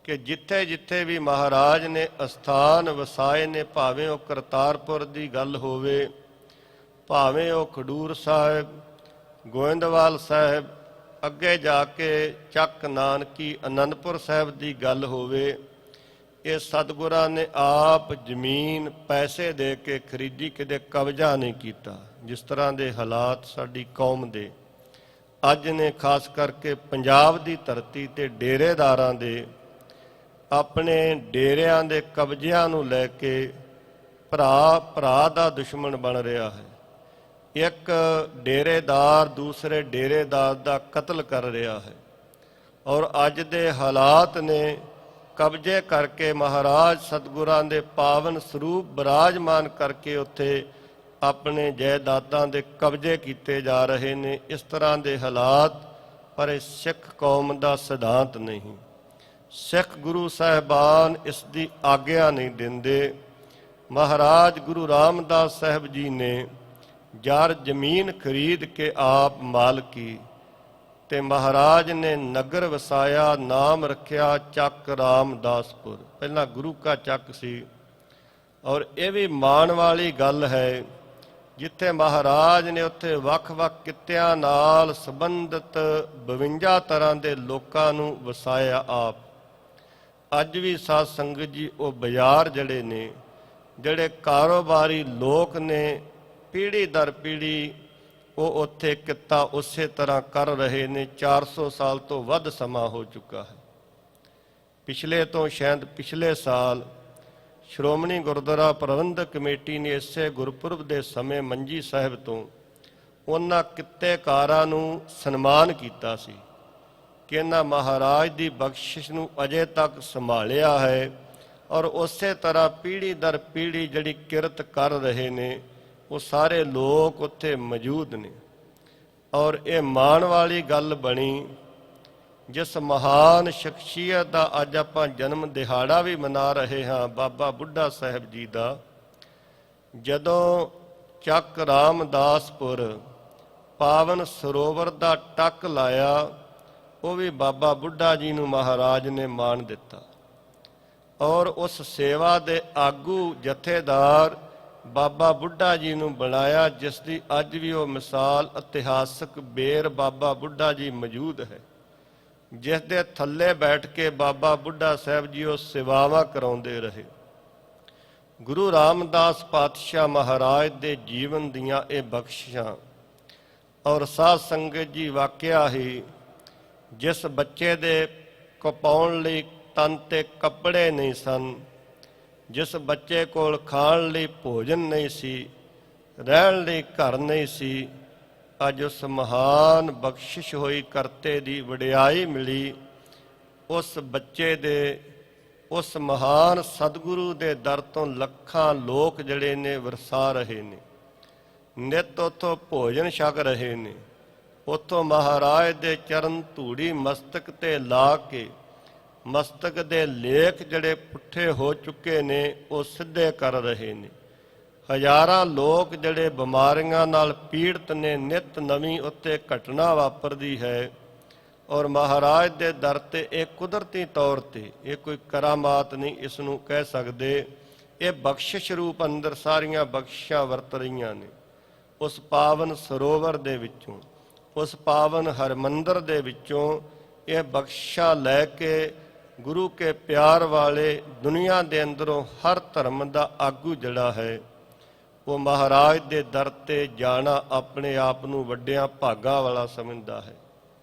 ਕਿ ਜਿੱਥੇ ਜਿੱਥੇ ਵੀ ਮਹਾਰਾਜ ਨੇ ਅਸਥਾਨ ਵਸਾਏ ਨੇ, ਭਾਵੇਂ ਉਹ ਕਰਤਾਰਪੁਰ ਦੀ ਗੱਲ ਹੋਵੇ, ਭਾਵੇਂ ਉਹ ਖਡੂਰ ਸਾਹਿਬ, ਗੋਇੰਦਵਾਲ ਸਾਹਿਬ, ਅੱਗੇ ਜਾ ਕੇ ਚੱਕ ਨਾਨਕੀ ਅਨੰਦਪੁਰ ਸਾਹਿਬ ਦੀ ਗੱਲ ਹੋਵੇ, ਇਹ ਸਤਿਗੁਰਾਂ ਨੇ ਆਪ ਜ਼ਮੀਨ ਪੈਸੇ ਦੇ ਕੇ ਖਰੀਦੀ, ਕਿਤੇ ਕਬਜ਼ਾ ਨਹੀਂ ਕੀਤਾ। ਜਿਸ ਤਰ੍ਹਾਂ ਦੇ ਹਾਲਾਤ ਸਾਡੀ ਕੌਮ ਦੇ ਅੱਜ ਨੇ, ਖਾਸ ਕਰਕੇ ਪੰਜਾਬ ਦੀ ਧਰਤੀ ਤੇ ਡੇਰੇਦਾਰਾਂ ਦੇ ਆਪਣੇ ਡੇਰਿਆਂ ਦੇ ਕਬਜ਼ਿਆਂ ਨੂੰ ਲੈ ਕੇ ਭਰਾ ਦਾ ਦੁਸ਼ਮਣ ਬਣ ਰਿਹਾ ਹੈ। ਇੱਕ ਡੇਰੇਦਾਰ ਦੂਸਰੇ ਡੇਰੇਦਾਰ ਦਾ ਕਤਲ ਕਰ ਰਿਹਾ ਹੈ, ਔਰ ਅੱਜ ਦੇ ਹਾਲਾਤ ਨੇ ਕਬਜ਼ੇ ਕਰਕੇ ਮਹਾਰਾਜ ਸਤਿਗੁਰਾਂ ਦੇ ਪਾਵਨ ਸਰੂਪ ਬਿਰਾਜਮਾਨ ਕਰਕੇ ਉੱਥੇ ਆਪਣੇ ਜਾਇਦਾਦਾਂ ਦੇ ਕਬਜ਼ੇ ਕੀਤੇ ਜਾ ਰਹੇ ਨੇ। ਇਸ ਤਰ੍ਹਾਂ ਦੇ ਹਾਲਾਤ, ਪਰ ਇਹ ਸਿੱਖ ਕੌਮ ਦਾ ਸਿਧਾਂਤ ਨਹੀਂ। ਸਿੱਖ ਗੁਰੂ ਸਾਹਿਬਾਨ ਇਸ ਦੀ ਆਗਿਆ ਨਹੀਂ ਦਿੰਦੇ। ਮਹਾਰਾਜ ਗੁਰੂ ਰਾਮਦਾਸ ਸਾਹਿਬ ਜੀ ਨੇ ਜਰ ਜ਼ਮੀਨ ਖਰੀਦ ਕੇ ਆਪ ਮਾਲਕੀ, ਤੇ ਮਹਾਰਾਜ ਨੇ ਨਗਰ ਵਸਾਇਆ, ਨਾਮ ਰੱਖਿਆ ਚੱਕ ਰਾਮਦਾਸਪੁਰ। ਪਹਿਲਾਂ ਗੁਰੂ ਕਾ ਚੱਕ ਸੀ। ਔਰ ਇਹ ਵੀ ਮਾਣ ਵਾਲੀ ਗੱਲ ਹੈ, ਜਿੱਥੇ ਮਹਾਰਾਜ ਨੇ ਉੱਥੇ ਵੱਖ-ਵੱਖ ਕਿੱਤਿਆਂ ਨਾਲ ਸੰਬੰਧਿਤ 52 ਤਰ੍ਹਾਂ ਦੇ ਲੋਕਾਂ ਨੂੰ ਵਸਾਇਆ ਆਪ। ਅੱਜ ਵੀ ਸਾਧ ਸੰਗਤ ਜੀ ਉਹ ਬਾਜ਼ਾਰ ਜਿਹੜੇ ਨੇ, ਜਿਹੜੇ ਕਾਰੋਬਾਰੀ ਲੋਕ ਨੇ, ਪੀੜ੍ਹੀ ਦਰ ਪੀੜ੍ਹੀ ਉਹ ਉੱਥੇ ਕਿੱਤਾ ਉਸੇ ਤਰ੍ਹਾਂ ਕਰ ਰਹੇ ਨੇ। 400 ਸਾਲ ਤੋਂ ਵੱਧ ਸਮਾਂ ਹੋ ਚੁੱਕਾ ਹੈ। ਪਿਛਲੇ ਤੋਂ ਸ਼ਾਇਦ ਪਿਛਲੇ ਸਾਲ ਸ਼੍ਰੋਮਣੀ ਗੁਰਦੁਆਰਾ ਪ੍ਰਬੰਧਕ ਕਮੇਟੀ ਨੇ ਇਸੇ ਗੁਰਪੁਰਬ ਦੇ ਸਮੇਂ ਮੰਜੀ ਸਾਹਿਬ ਤੋਂ ਉਹਨਾਂ ਕਿੱਤੇਕਾਰਾਂ ਨੂੰ ਸਨਮਾਨ ਕੀਤਾ ਸੀ ਕਿ ਇਹਨਾਂ ਮਹਾਰਾਜ ਦੀ ਬਖਸ਼ਿਸ਼ ਨੂੰ ਅਜੇ ਤੱਕ ਸੰਭਾਲਿਆ ਹੈ, ਔਰ ਉਸੇ ਤਰ੍ਹਾਂ ਪੀੜ੍ਹੀ ਦਰ ਪੀੜ੍ਹੀ ਜਿਹੜੀ ਕਿਰਤ ਕਰ ਰਹੇ ਨੇ ਉਹ ਸਾਰੇ ਲੋਕ ਉੱਥੇ ਮੌਜੂਦ ਨੇ। ਔਰ ਇਹ ਮਾਣ ਵਾਲੀ ਗੱਲ ਬਣੀ, ਜਿਸ ਮਹਾਨ ਸ਼ਖਸੀਅਤ ਦਾ ਅੱਜ ਆਪਾਂ ਜਨਮ ਦਿਹਾੜਾ ਵੀ ਮਨਾ ਰਹੇ ਹਾਂ, ਬਾਬਾ ਬੁੱਢਾ ਸਾਹਿਬ ਜੀ ਦਾ। ਜਦੋਂ ਚੱਕ ਰਾਮਦਾਸਪੁਰ ਪਾਵਨ ਸਰੋਵਰ ਦਾ ਟੱਕ ਲਾਇਆ, ਉਹ ਵੀ ਬਾਬਾ ਬੁੱਢਾ ਜੀ ਨੂੰ ਮਹਾਰਾਜ ਨੇ ਮਾਣ ਦਿੱਤਾ, ਔਰ ਉਸ ਸੇਵਾ ਦੇ ਆਗੂ ਜਥੇਦਾਰ ਬਾਬਾ ਬੁੱਢਾ ਜੀ ਨੂੰ ਬਣਾਇਆ, ਜਿਸ ਦੀ ਅੱਜ ਵੀ ਉਹ ਮਿਸਾਲ ਇਤਿਹਾਸਕ ਬੇਰ ਬਾਬਾ ਬੁੱਢਾ ਜੀ ਮੌਜੂਦ ਹੈ, ਜਿਸ ਦੇ ਥੱਲੇ ਬੈਠ ਕੇ ਬਾਬਾ ਬੁੱਢਾ ਸਾਹਿਬ ਜੀ ਉਹ ਸੇਵਾਵਾਂ ਕਰਾਉਂਦੇ ਰਹੇ। ਗੁਰੂ ਰਾਮਦਾਸ ਪਾਤਸ਼ਾਹ ਮਹਾਰਾਜ ਦੇ ਜੀਵਨ ਦੀਆਂ ਇਹ ਬਖਸ਼ਿਸ਼ਾਂ। ਔਰ ਸਾਧ ਸੰਗਤ ਜੀ, ਵਾਕਿਆ ਹੀ ਜਿਸ ਬੱਚੇ ਦੇ ਪਾਉਣ ਲਈ ਤਨ ਤੇ ਕੱਪੜੇ ਨਹੀਂ ਸਨ, ਜਿਸ ਬੱਚੇ ਕੋਲ ਖਾਣ ਲਈ ਭੋਜਨ ਨਹੀਂ ਸੀ, ਰਹਿਣ ਲਈ ਘਰ ਨਹੀਂ ਸੀ, ਅੱਜ ਉਸ ਮਹਾਨ ਬਖਸ਼ਿਸ਼ ਹੋਈ ਕਰਤੇ ਦੀ ਵਡਿਆਈ ਮਿਲੀ। ਉਸ ਬੱਚੇ ਦੇ, ਉਸ ਮਹਾਨ ਸਤਿਗੁਰੂ ਦੇ ਦਰ ਤੋਂ ਲੱਖਾਂ ਲੋਕ ਜਿਹੜੇ ਨੇ ਵਰਸਾ ਰਹੇ ਨੇ, ਨਿੱਤ ਉੱਥੋਂ ਭੋਜਨ ਛਕ ਰਹੇ ਨੇ। ਉੱਥੋਂ ਮਹਾਰਾਜ ਦੇ ਚਰਨ ਧੂੜੀ ਮਸਤਕ ਤੇ ਲਾ ਕੇ ਮਸਤਕ ਦੇ ਲੇਖ ਜਿਹੜੇ ਪੁੱਠੇ ਹੋ ਚੁੱਕੇ ਨੇ ਉਹ ਸਿੱਧੇ ਕਰ ਰਹੇ ਨੇ। ਹਜ਼ਾਰਾਂ ਲੋਕ ਜਿਹੜੇ ਬਿਮਾਰੀਆਂ ਨਾਲ ਪੀੜਤ ਨੇ, ਨਿੱਤ ਨਵੀਂ ਉੱਤੇ ਘਟਨਾ ਵਾਪਰਦੀ ਹੈ। ਔਰ ਮਹਾਰਾਜ ਦੇ ਦਰ ਤੇ ਇਹ ਕੁਦਰਤੀ ਤੌਰ ਤੇ, ਇਹ ਕੋਈ ਕਰਾਮਾਤ ਨਹੀਂ ਇਸ ਨੂੰ ਕਹਿ ਸਕਦੇ, ਇਹ ਬਖਸ਼ਿਸ਼ ਰੂਪ ਅੰਦਰ ਸਾਰੀਆਂ ਬਖਸ਼ਿਸ਼ਾਂ ਵਰਤ ਰਹੀਆਂ ਨੇ। ਉਸ ਪਾਵਨ ਸਰੋਵਰ ਦੇ ਵਿੱਚੋਂ, ਉਸ ਪਾਵਨ ਹਰਮੰਦਰ ਦੇ ਵਿੱਚੋਂ ਇਹ ਬਖਸ਼ਾ ਲੈ ਕੇ ਗੁਰੂ ਕੇ ਪਿਆਰ ਵਾਲੇ ਦੁਨੀਆ ਦੇ ਅੰਦਰੋਂ ਹਰ ਧਰਮ ਦਾ ਆਗੂ ਜਿਹੜਾ ਹੈ ਉਹ ਮਹਾਰਾਜ ਦੇ ਦਰ ਤੇ ਜਾਣਾ ਆਪਣੇ ਆਪ ਨੂੰ ਵੱਡਿਆਂ ਭਾਗਾਂ ਵਾਲਾ ਸਮਝਦਾ ਹੈ।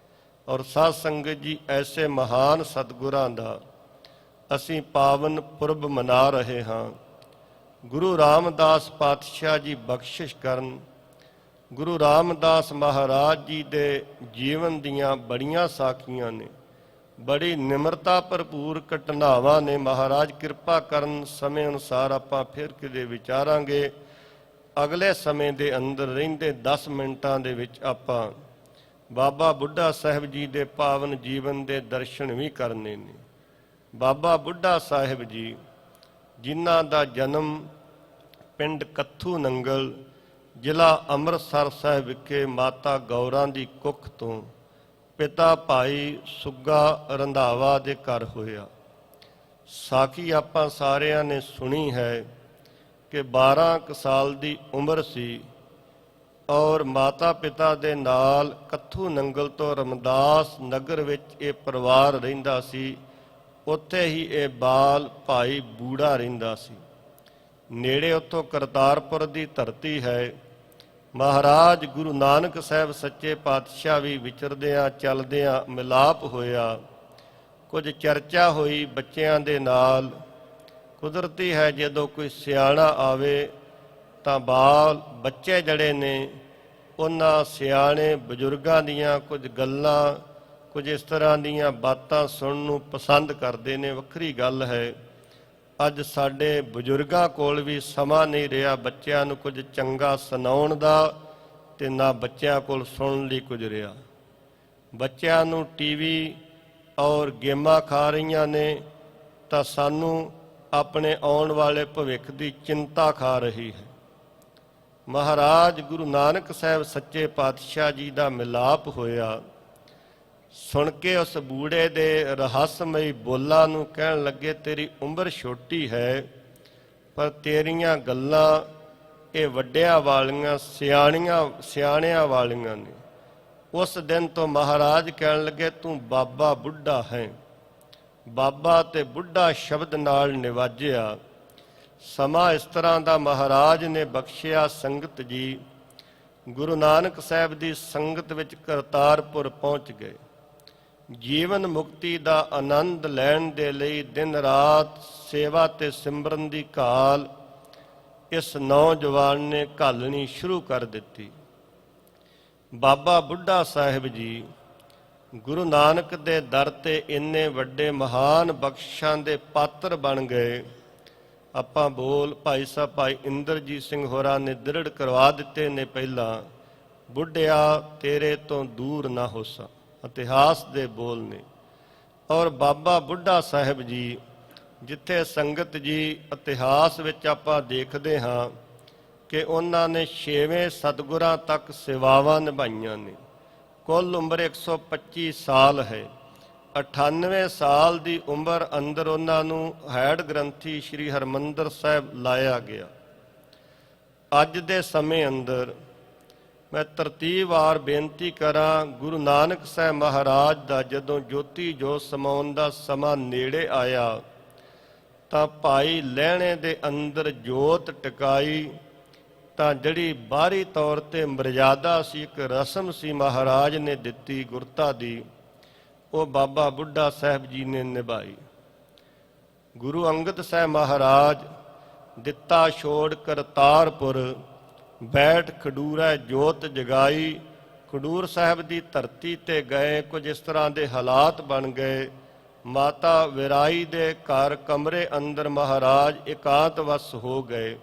ਔਰ ਸਾਧ ਸੰਗਤ ਜੀ, ਐਸੇ ਮਹਾਨ ਸਤਿਗੁਰਾਂ ਦਾ ਅਸੀਂ ਪਾਵਨ ਪੁਰਬ ਮਨਾ ਰਹੇ ਹਾਂ। ਗੁਰੂ ਰਾਮਦਾਸ ਪਾਤਸ਼ਾਹ ਜੀ ਬਖਸ਼ਿਸ਼ ਕਰਨ। ਗੁਰੂ ਰਾਮਦਾਸ ਮਹਾਰਾਜ ਜੀ ਦੇ ਜੀਵਨ ਦੀਆਂ ਬੜੀਆਂ ਸਾਖੀਆਂ ਨੇ, ਬੜੀ ਨਿਮਰਤਾ ਭਰਪੂਰ ਘਟਨਾਵਾਂ ਨੇ। ਮਹਾਰਾਜ ਕਿਰਪਾ ਕਰਨ, ਸਮੇਂ ਅਨੁਸਾਰ ਆਪਾਂ ਫਿਰ ਕਿਤੇ ਵਿਚਾਰਾਂਗੇ। ਅਗਲੇ ਸਮੇਂ ਦੇ ਅੰਦਰ ਰਹਿੰਦੇ 10 ਮਿੰਟਾਂ ਦੇ ਵਿੱਚ ਆਪਾਂ ਬਾਬਾ ਬੁੱਢਾ ਸਾਹਿਬ ਜੀ ਦੇ ਪਾਵਨ ਜੀਵਨ ਦੇ ਦਰਸ਼ਨ ਵੀ ਕਰਨੇ ਨੇ। ਬਾਬਾ ਬੁੱਢਾ ਸਾਹਿਬ ਜੀ, ਜਿਨ੍ਹਾਂ ਦਾ ਜਨਮ ਪਿੰਡ ਕੱਥੂ ਨੰਗਲ, ਜ਼ਿਲ੍ਹਾ ਅੰਮ੍ਰਿਤਸਰ ਸਾਹਿਬ ਵਿਖੇ ਮਾਤਾ ਗੌਰਾਂ ਦੀ ਕੁੱਖ ਤੋਂ ਪਿਤਾ ਭਾਈ ਸੁੱਗਾ ਰੰਧਾਵਾ ਦੇ ਘਰ ਹੋਇਆ। ਸਾਖੀ ਆਪਾਂ ਸਾਰਿਆਂ ਨੇ ਸੁਣੀ ਹੈ ਕਿ 12 ਕੁ ਸਾਲ ਦੀ ਉਮਰ ਸੀ ਔਰ ਮਾਤਾ ਪਿਤਾ ਦੇ ਨਾਲ ਕੱਥੂ ਨੰਗਲ ਤੋਂ ਰਮਦਾਸ ਨਗਰ ਵਿੱਚ ਇਹ ਪਰਿਵਾਰ ਰਹਿੰਦਾ ਸੀ। ਉੱਥੇ ਹੀ ਇਹ ਬਾਲ ਭਾਈ ਬੂੜਾ ਰਹਿੰਦਾ ਸੀ। ਨੇੜੇ ਉੱਥੋਂ ਕਰਤਾਰਪੁਰ ਦੀ ਧਰਤੀ ਹੈ। ਮਹਾਰਾਜ ਗੁਰੂ ਨਾਨਕ ਸਾਹਿਬ ਸੱਚੇ ਪਾਤਸ਼ਾਹ ਵੀ ਵਿਚਰਦਿਆਂ ਚੱਲਦਿਆਂ ਮਿਲਾਪ ਹੋਇਆ। ਕੁਝ ਚਰਚਾ ਹੋਈ ਬੱਚਿਆਂ ਦੇ ਨਾਲ। ਕੁਦਰਤੀ ਹੈ ਜਦੋਂ ਕੋਈ ਸਿਆਣਾ ਆਵੇ ਤਾਂ ਬੱਚੇ ਜਿਹੜੇ ਨੇ ਉਹਨਾਂ ਸਿਆਣੇ ਬਜ਼ੁਰਗਾਂ ਦੀਆਂ ਕੁਝ ਗੱਲਾਂ, ਕੁਝ ਇਸ ਤਰ੍ਹਾਂ ਦੀਆਂ ਬਾਤਾਂ ਸੁਣਨ ਨੂੰ ਪਸੰਦ ਕਰਦੇ ਨੇ। ਵੱਖਰੀ ਗੱਲ ਹੈ ਅੱਜ ਸਾਡੇ ਬਜ਼ੁਰਗਾਂ ਕੋਲ ਵੀ ਸਮਾਂ ਨਹੀਂ ਰਿਹਾ ਬੱਚਿਆਂ ਨੂੰ ਕੁਝ ਚੰਗਾ ਸੁਣਾਉਣ ਦਾ, ਤੇ ਨਾ ਬੱਚਿਆਂ ਕੋਲ ਸੁਣਨ ਲਈ ਕੁਝ ਰਿਹਾ। ਬੱਚਿਆਂ ਨੂੰ ਟੀਵੀ ਔਰ ਗੇਮਾਂ ਖਾ ਰਹੀਆਂ ਨੇ ਤਾਂ ਸਾਨੂੰ ਆਪਣੇ ਆਉਣ ਵਾਲੇ ਭਵਿੱਖ ਦੀ ਚਿੰਤਾ ਖਾ ਰਹੀ ਹੈ। ਮਹਾਰਾਜ ਗੁਰੂ ਨਾਨਕ ਸਾਹਿਬ ਸੱਚੇ ਪਾਤਸ਼ਾਹ ਜੀ ਦਾ ਮਿਲਾਪ ਹੋਇਆ। ਸੁਣ ਕੇ ਉਸ ਬੂੜੇ ਦੇ ਰਹੱਸਮਈ ਬੋਲਾਂ ਨੂੰ ਕਹਿਣ ਲੱਗੇ, ਤੇਰੀ ਉਮਰ ਛੋਟੀ ਹੈ ਪਰ ਤੇਰੀਆਂ ਗੱਲਾਂ ਇਹ ਵੱਡਿਆਂ ਵਾਲੀਆਂ, ਸਿਆਣਿਆਂ ਵਾਲੀਆਂ ਨੇ। ਉਸ ਦਿਨ ਤੋਂ ਮਹਾਰਾਜ ਕਹਿਣ ਲੱਗੇ, ਤੂੰ ਬਾਬਾ ਬੁੱਢਾ ਹੈ। ਬਾਬਾ ਤੇ ਬੁੱਢਾ ਸ਼ਬਦ ਨਾਲ ਨਿਵਾਜਿਆ। ਸਮਾਂ ਇਸ ਤਰ੍ਹਾਂ ਦਾ ਮਹਾਰਾਜ ਨੇ ਬਖਸ਼ਿਆ। ਸੰਗਤ ਜੀ ਗੁਰੂ ਨਾਨਕ ਸਾਹਿਬ ਦੀ ਸੰਗਤ ਵਿੱਚ ਕਰਤਾਰਪੁਰ ਪਹੁੰਚ ਗਏ। ਜੀਵਨ ਮੁਕਤੀ ਦਾ ਆਨੰਦ ਲੈਣ ਦੇ ਲਈ ਦਿਨ ਰਾਤ ਸੇਵਾ ਤੇ ਸਿਮਰਨ ਦੀ ਘਾਲ ਇਸ ਨੌਜਵਾਨ ਨੇ ਘਾਲਣੀ ਸ਼ੁਰੂ ਕਰ ਦਿੱਤੀ। ਬਾਬਾ ਬੁੱਢਾ ਸਾਹਿਬ ਜੀ ਗੁਰੂ ਨਾਨਕ ਦੇ ਦਰ ਤੇ ਇੰਨੇ ਵੱਡੇ ਮਹਾਨ ਬਖਸ਼ਾਂ ਦੇ ਪਾਤਰ ਬਣ ਗਏ। ਆਪਾਂ ਭਾਈ ਸਾਹਿਬ ਭਾਈ ਇੰਦਰਜੀਤ ਸਿੰਘ ਹੋਰਾਂ ਨੇ ਦ੍ਰਿੜ ਕਰਵਾ ਦਿੱਤੇ ਨੇ ਪਹਿਲਾਂ, ਬੁੱਢਿਆ ਤੇਰੇ ਤੋਂ ਦੂਰ ਨਾ ਹੋਸਾਂ। ਇਤਿਹਾਸ ਦੇ ਬੋਲ ਨੇ। ਔਰ ਬਾਬਾ ਬੁੱਢਾ ਸਾਹਿਬ ਜੀ ਜਿੱਥੇ ਸੰਗਤ ਜੀ ਇਤਿਹਾਸ ਵਿੱਚ ਆਪਾਂ ਦੇਖਦੇ ਹਾਂ ਕਿ ਉਹਨਾਂ ਨੇ 6ਵੇਂ ਸਤਿਗੁਰਾਂ ਤੱਕ ਸੇਵਾਵਾਂ ਨਿਭਾਈਆਂ ਨੇ। ਕੁੱਲ ਉਮਰ 125 ਸਾਲ ਹੈ। 98 ਸਾਲ ਦੀ ਉਮਰ ਅੰਦਰ ਉਹਨਾਂ ਨੂੰ ਹੈਡ ਗ੍ਰੰਥੀ ਸ੍ਰੀ ਹਰਿਮੰਦਰ ਸਾਹਿਬ ਲਾਇਆ ਗਿਆ। ਅੱਜ ਦੇ ਸਮੇਂ ਅੰਦਰ ਮੈਂ ਤਰਤੀਬਵਾਰ ਬੇਨਤੀ ਕਰਾਂ, ਗੁਰੂ ਨਾਨਕ ਸਾਹਿਬ ਮਹਾਰਾਜ ਦਾ ਜਦੋਂ ਜੋਤੀ ਜੋਤ ਸਮਾਉਣ ਦਾ ਸਮਾਂ ਨੇੜੇ ਆਇਆ ਤਾਂ ਭਾਈ ਲਹਿਣੇ ਦੇ ਅੰਦਰ ਜੋਤ ਟਿਕਾਈ ਤਾਂ ਜਿਹੜੀ ਬਾਹਰੀ ਤੌਰ ਤੇ ਮਰਜ਼ਾਦਾ ਸੀ, ਇੱਕ ਰਸਮ ਸੀ ਮਹਾਰਾਜ ਨੇ ਦਿੱਤੀ ਗੁਰਤਾ ਦੀ, ਉਹ ਬਾਬਾ ਬੁੱਢਾ ਸਾਹਿਬ ਜੀ ਨੇ ਨਿਭਾਈ। ਗੁਰੂ ਅੰਗਦ ਸਾਹਿਬ ਮਹਾਰਾਜ ਦਿੱਤਾ ਛੋੜ ਕਰਤਾਰਪੁਰ, ਬੈਠ ਖਡੂਰਾ ਜੋਤ ਜਗਾਈ। ਖਡੂਰ ਸਾਹਿਬ ਦੀ ਧਰਤੀ ਤੇ ਗਏ। ਕੁਝ ਇਸ ਤਰ੍ਹਾਂ ਦੇ ਹਾਲਾਤ ਬਣ ਗਏ। ਮਾਤਾ ਵਿਰਾਈ ਦੇ ਘਰ ਕਮਰੇ ਅੰਦਰ ਮਹਾਰਾਜ ਇਕਾਂਤਵਸ ਹੋ ਗਏ।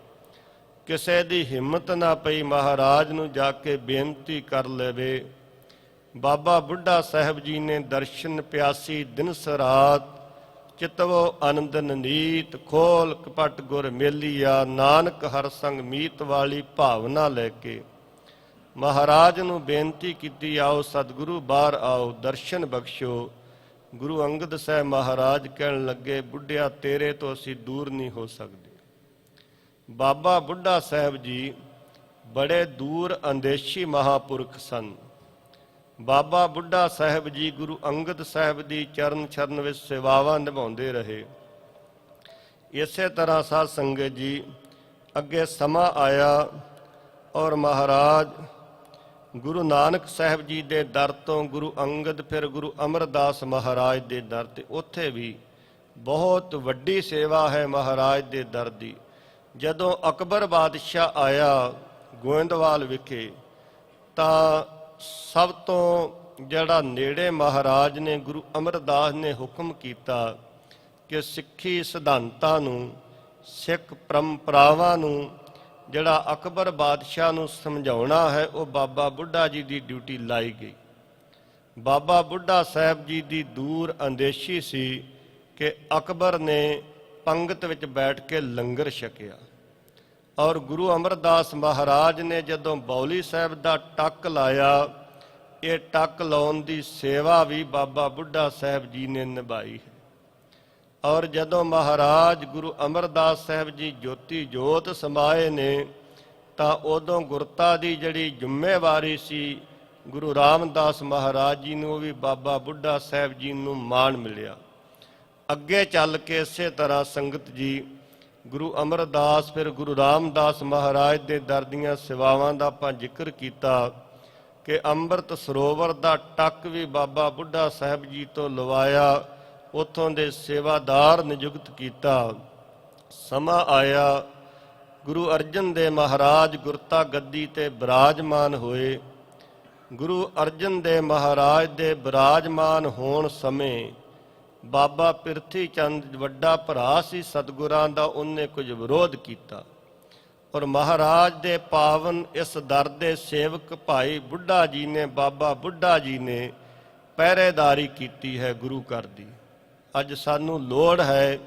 ਕਿਸੇ ਦੀ ਹਿੰਮਤ ਨਾ ਪਈ ਮਹਾਰਾਜ ਨੂੰ ਜਾ ਕੇ ਬੇਨਤੀ ਕਰ ਲਵੇ। ਬਾਬਾ ਬੁੱਢਾ ਸਾਹਿਬ ਜੀ ਨੇ ਦਰਸ਼ਨ ਪਿਆਸੀ ਦਿਨਸ ਰਾਤ, ਚਿਤਵੋ ਆਨੰਦਨ ਨੀਤ, ਖੋਲ ਕਪਟ ਗੁਰ ਮੇਲੀਆ, ਨਾਨਕ ਹਰ ਸੰਗ ਮੀਤ ਵਾਲੀ ਭਾਵਨਾ ਲੈ ਕੇ ਮਹਾਰਾਜ ਨੂੰ ਬੇਨਤੀ ਕੀਤੀ, ਆਓ ਸਤਿਗੁਰੂ ਬਾਹਰ ਆਓ, ਦਰਸ਼ਨ ਬਖਸ਼ੋ। ਗੁਰੂ ਅੰਗਦ ਸਾਹਿਬ ਮਹਾਰਾਜ ਕਹਿਣ ਲੱਗੇ, ਬੁੱਢਿਆ ਤੇਰੇ ਤੋਂ ਅਸੀਂ ਦੂਰ ਨਹੀਂ ਹੋ ਸਕਦੇ। ਬਾਬਾ ਬੁੱਢਾ ਸਾਹਿਬ ਜੀ ਬੜੇ ਦੂਰ ਅੰਦੇਸ਼ੀ ਮਹਾਂਪੁਰਖ ਸਨ। ਬਾਬਾ ਬੁੱਢਾ ਸਾਹਿਬ ਜੀ ਗੁਰੂ ਅੰਗਦ ਸਾਹਿਬ ਦੀ ਚਰਨ ਛਰਨ ਵਿੱਚ ਸੇਵਾਵਾਂ ਨਿਭਾਉਂਦੇ ਰਹੇ। ਇਸੇ ਤਰ੍ਹਾਂ ਸਾਧ ਸੰਗਤ ਜੀ, ਅੱਗੇ ਸਮਾਂ ਆਇਆ ਔਰ ਮਹਾਰਾਜ ਗੁਰੂ ਨਾਨਕ ਸਾਹਿਬ ਜੀ ਦੇ ਦਰ ਤੋਂ ਗੁਰੂ ਅੰਗਦ, ਫਿਰ ਗੁਰੂ ਅਮਰਦਾਸ ਮਹਾਰਾਜ ਦੇ ਦਰ ਤੇ, ਉੱਥੇ ਵੀ ਬਹੁਤ ਵੱਡੀ ਸੇਵਾ ਹੈ ਮਹਾਰਾਜ ਦੇ ਦਰ ਦੀ। ਜਦੋਂ ਅਕਬਰ ਬਾਦਸ਼ਾਹ ਆਇਆ ਗੋਇੰਦਵਾਲ ਵਿਖੇ, ਤਾਂ ਸਭ ਤੋਂ ਜਿਹੜਾ ਨੇੜੇ ਮਹਾਰਾਜ ਨੇ ਗੁਰੂ ਅਮਰਦਾਸ ਨੇ ਹੁਕਮ ਕੀਤਾ ਕਿ ਸਿੱਖੀ ਸਿਧਾਂਤਾਂ ਨੂੰ, ਸਿੱਖ ਪਰੰਪਰਾਵਾਂ ਨੂੰ ਜਿਹੜਾ ਅਕਬਰ ਬਾਦਸ਼ਾਹ ਨੂੰ ਸਮਝਾਉਣਾ ਹੈ, ਉਹ ਬਾਬਾ ਬੁੱਢਾ ਜੀ ਦੀ ਡਿਊਟੀ ਲਾਈ ਗਈ। ਬਾਬਾ ਬੁੱਢਾ ਸਾਹਿਬ ਜੀ ਦੀ ਦੂਰ ਅੰਦੇਸ਼ੀ ਸੀ ਕਿ ਅਕਬਰ ਨੇ ਪੰਗਤ ਵਿੱਚ ਬੈਠ ਕੇ ਲੰਗਰ ਛਕਿਆ, ਔਰ ਗੁਰੂ ਅਮਰਦਾਸ ਮਹਾਰਾਜ ਨੇ ਜਦੋਂ ਬੌਲੀ ਸਾਹਿਬ ਦਾ ਟੱਕ ਲਾਇਆ, ਇਹ ਟੱਕ ਲਾਉਣ ਦੀ ਸੇਵਾ ਵੀ ਬਾਬਾ ਬੁੱਢਾ ਸਾਹਿਬ ਜੀ ਨੇ ਨਿਭਾਈ ਹੈ। ਔਰ ਜਦੋਂ ਮਹਾਰਾਜ ਗੁਰੂ ਅਮਰਦਾਸ ਸਾਹਿਬ ਜੀ ਜੋਤੀ ਜੋਤ ਸਮਾਏ ਨੇ, ਤਾਂ ਉਦੋਂ ਗੁਰਤਾ ਦੀ ਜਿਹੜੀ ਜ਼ਿੰਮੇਵਾਰੀ ਸੀ ਗੁਰੂ ਰਾਮਦਾਸ ਮਹਾਰਾਜ ਜੀ ਨੂੰ, ਵੀ ਬਾਬਾ ਬੁੱਢਾ ਸਾਹਿਬ ਜੀ ਨੂੰ ਮਾਣ ਮਿਲਿਆ। ਅੱਗੇ ਚੱਲ ਕੇ ਇਸੇ ਤਰ੍ਹਾਂ ਸੰਗਤ ਜੀ, ਗੁਰੂ ਅਮਰਦਾਸ ਫਿਰ ਗੁਰੂ ਰਾਮਦਾਸ ਮਹਾਰਾਜ ਦੇ ਦਰ ਦੀਆਂ ਸੇਵਾਵਾਂ ਦਾ ਆਪਾਂ ਜ਼ਿਕਰ ਕੀਤਾ ਕਿ ਅੰਮ੍ਰਿਤ ਸਰੋਵਰ ਦਾ ਟੱਕ ਵੀ ਬਾਬਾ ਬੁੱਢਾ ਸਾਹਿਬ ਜੀ ਤੋਂ ਲਵਾਇਆ, ਉੱਥੋਂ ਦੇ ਸੇਵਾਦਾਰ ਨਿਯੁਕਤ ਕੀਤਾ। ਸਮਾਂ ਆਇਆ, ਗੁਰੂ ਅਰਜਨ ਦੇਵ ਮਹਾਰਾਜ ਗੁਰਤਾ ਗੱਦੀ ਤੇ ਬਿਰਾਜਮਾਨ ਹੋਏ। ਗੁਰੂ ਅਰਜਨ ਦੇਵ ਮਹਾਰਾਜ ਦੇ ਬਿਰਾਜਮਾਨ ਹੋਣ ਸਮੇਂ ਬਾਬਾ ਪਿਰਥੀ ਚੰਦ ਵੱਡਾ ਭਰਾ ਸੀ ਸਤਿਗੁਰਾਂ ਦਾ, ਉਹਨੇ ਕੁਝ ਵਿਰੋਧ ਕੀਤਾ, ਔਰ ਮਹਾਰਾਜ ਦੇ ਪਾਵਨ ਇਸ ਦਰ ਦੇ ਸੇਵਕ ਭਾਈ ਬੁੱਢਾ ਜੀ ਨੇ, ਬਾਬਾ ਬੁੱਢਾ ਜੀ ਨੇ ਪਹਿਰੇਦਾਰੀ ਕੀਤੀ ਹੈ ਗੁਰੂ ਘਰ ਦੀ। ਅੱਜ ਸਾਨੂੰ ਲੋੜ ਹੈ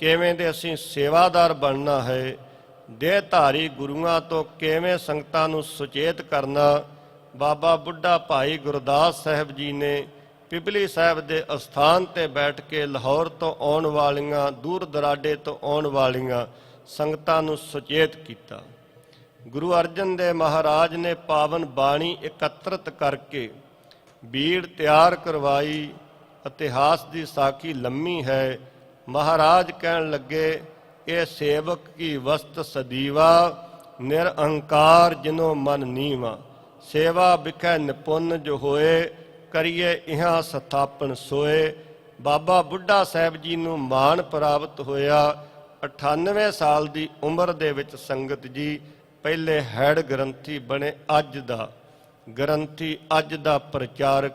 ਕਿਵੇਂ ਦੇ ਅਸੀਂ ਸੇਵਾਦਾਰ ਬਣਨਾ ਹੈ, ਦੇਹਧਾਰੀ ਗੁਰੂਆਂ ਤੋਂ ਕਿਵੇਂ ਸੰਗਤਾਂ ਨੂੰ ਸੁਚੇਤ ਕਰਨਾ। ਬਾਬਾ ਬੁੱਢਾ ਭਾਈ ਗੁਰਦਾਸ ਸਾਹਿਬ ਜੀ ਨੇ ਪਿਪਲੀ ਸਾਹਿਬ ਦੇ ਅਸਥਾਨ ਤੇ ਬੈਠ ਕੇ ਲਾਹੌਰ ਤੋਂ ਆਉਣ ਵਾਲੀਆਂ, ਦੂਰ ਦਰਾਡੇ ਤੋਂ ਆਉਣ ਵਾਲੀਆਂ ਸੰਗਤਾਂ ਨੂੰ ਸੁਚੇਤ ਕੀਤਾ। ਗੁਰੂ ਅਰਜਨ ਦੇਵ ਮਹਾਰਾਜ ਨੇ ਪਾਵਨ ਬਾਣੀ ਇਕੱਤਰਤ ਕਰਕੇ ਬੀੜ ਤਿਆਰ ਕਰਵਾਈ। ਇਤਿਹਾਸ ਦੀ ਸਾਖੀ ਲੰਮੀ ਹੈ। ਮਹਾਰਾਜ ਕਹਿਣ ਲੱਗੇ, ਇਹ ਸੇਵਕ ਕੀ ਵਸਤ ਸਦੀਵਾ, ਨਿਰਅੰਕਾਰ ਜਿਨੋ ਮਨ ਨੀਵਾ, ਸੇਵਾ ਬਿਖੈ ਨਿਪੁੰਨ ਜੋ ਹੋਏ, ਕਰੀਏ ਇਹਾਂ ਸਥਾਪਨ ਸੋਏ। ਬਾਬਾ ਬੁੱਢਾ ਸਾਹਿਬ ਜੀ ਨੂੰ ਮਾਣ ਪ੍ਰਾਪਤ ਹੋਇਆ 98 ਸਾਲ ਦੀ ਉਮਰ ਦੇ ਵਿੱਚ। ਸੰਗਤ ਜੀ, ਪਹਿਲੇ ਹੈਡ ਗ੍ਰੰਥੀ ਬਣੇ, ਅੱਜ ਦਾ ਗ੍ਰੰਥੀ, ਅੱਜ ਦਾ ਪ੍ਰਚਾਰਕ,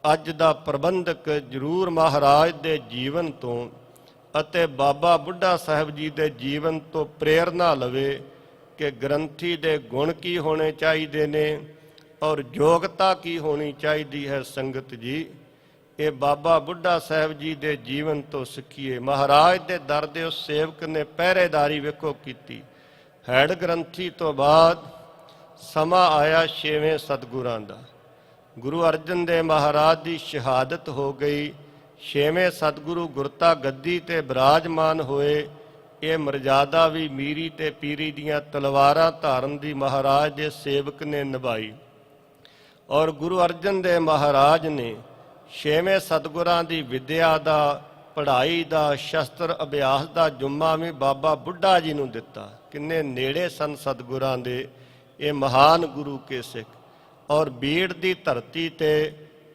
ਅੱਜ ਦਾ ਪ੍ਰਬੰਧਕ ਜ਼ਰੂਰ ਮਹਾਰਾਜ ਦੇ ਜੀਵਨ ਤੋਂ ਅਤੇ ਬਾਬਾ ਬੁੱਢਾ ਸਾਹਿਬ ਜੀ ਦੇ ਜੀਵਨ ਤੋਂ ਪ੍ਰੇਰਨਾ ਲਵੇ ਕਿ ਗ੍ਰੰਥੀ ਦੇ ਗੁਣ ਕੀ ਹੋਣੇ ਚਾਹੀਦੇ ਨੇ ਔਰ ਯੋਗਤਾ ਕੀ ਹੋਣੀ ਚਾਹੀਦੀ ਹੈ। ਸੰਗਤ ਜੀ, ਇਹ ਬਾਬਾ ਬੁੱਢਾ ਸਾਹਿਬ ਜੀ ਦੇ ਜੀਵਨ ਤੋਂ ਸਿੱਖੀਏ। ਮਹਾਰਾਜ ਦੇ ਦਰ ਦੇ ਉਸ ਸੇਵਕ ਨੇ ਪਹਿਰੇਦਾਰੀ ਵੇਖੋ ਕੀਤੀ। ਹੈਡ ਗ੍ਰੰਥੀ ਤੋਂ ਬਾਅਦ ਸਮਾਂ ਆਇਆ 6ਵੇਂ ਸਤਿਗੁਰਾਂ ਦਾ। ਗੁਰੂ ਅਰਜਨ ਦੇਵ ਮਹਾਰਾਜ ਦੀ ਸ਼ਹਾਦਤ ਹੋ ਗਈ। 6ਵੇਂ ਸਤਿਗੁਰੂ ਗੁਰਤਾ ਗੱਦੀ ਤੇ ਬਿਰਾਜਮਾਨ ਹੋਏ। ਇਹ ਮਰਜ਼ਾਦਾ ਵੀ ਮੀਰੀ ਤੇ ਪੀਰੀ ਦੀਆਂ ਤਲਵਾਰਾਂ ਧਾਰਨ ਦੀ ਮਹਾਰਾਜ ਦੇ ਸੇਵਕ ਨੇ ਨਿਭਾਈ। ਔਰ ਗੁਰੂ ਅਰਜਨ ਦੇਵ ਮਹਾਰਾਜ ਨੇ 6ਵੇਂ ਸਤਿਗੁਰਾਂ ਦੀ ਵਿਦਿਆ ਦਾ, ਪੜ੍ਹਾਈ ਦਾ, ਸ਼ਸਤਰ ਅਭਿਆਸ ਦਾ ਜੁੰਮਾ ਵੀ ਬਾਬਾ ਬੁੱਢਾ ਜੀ ਨੂੰ ਦਿੱਤਾ। ਕਿੰਨੇ ਨੇੜੇ ਸਨ ਸਤਿਗੁਰਾਂ ਦੇ ਇਹ ਮਹਾਨ ਗੁਰੂ ਕੇ ਸਿੱਖ। ਔਰ ਬੀੜ ਦੀ ਧਰਤੀ ਤੇ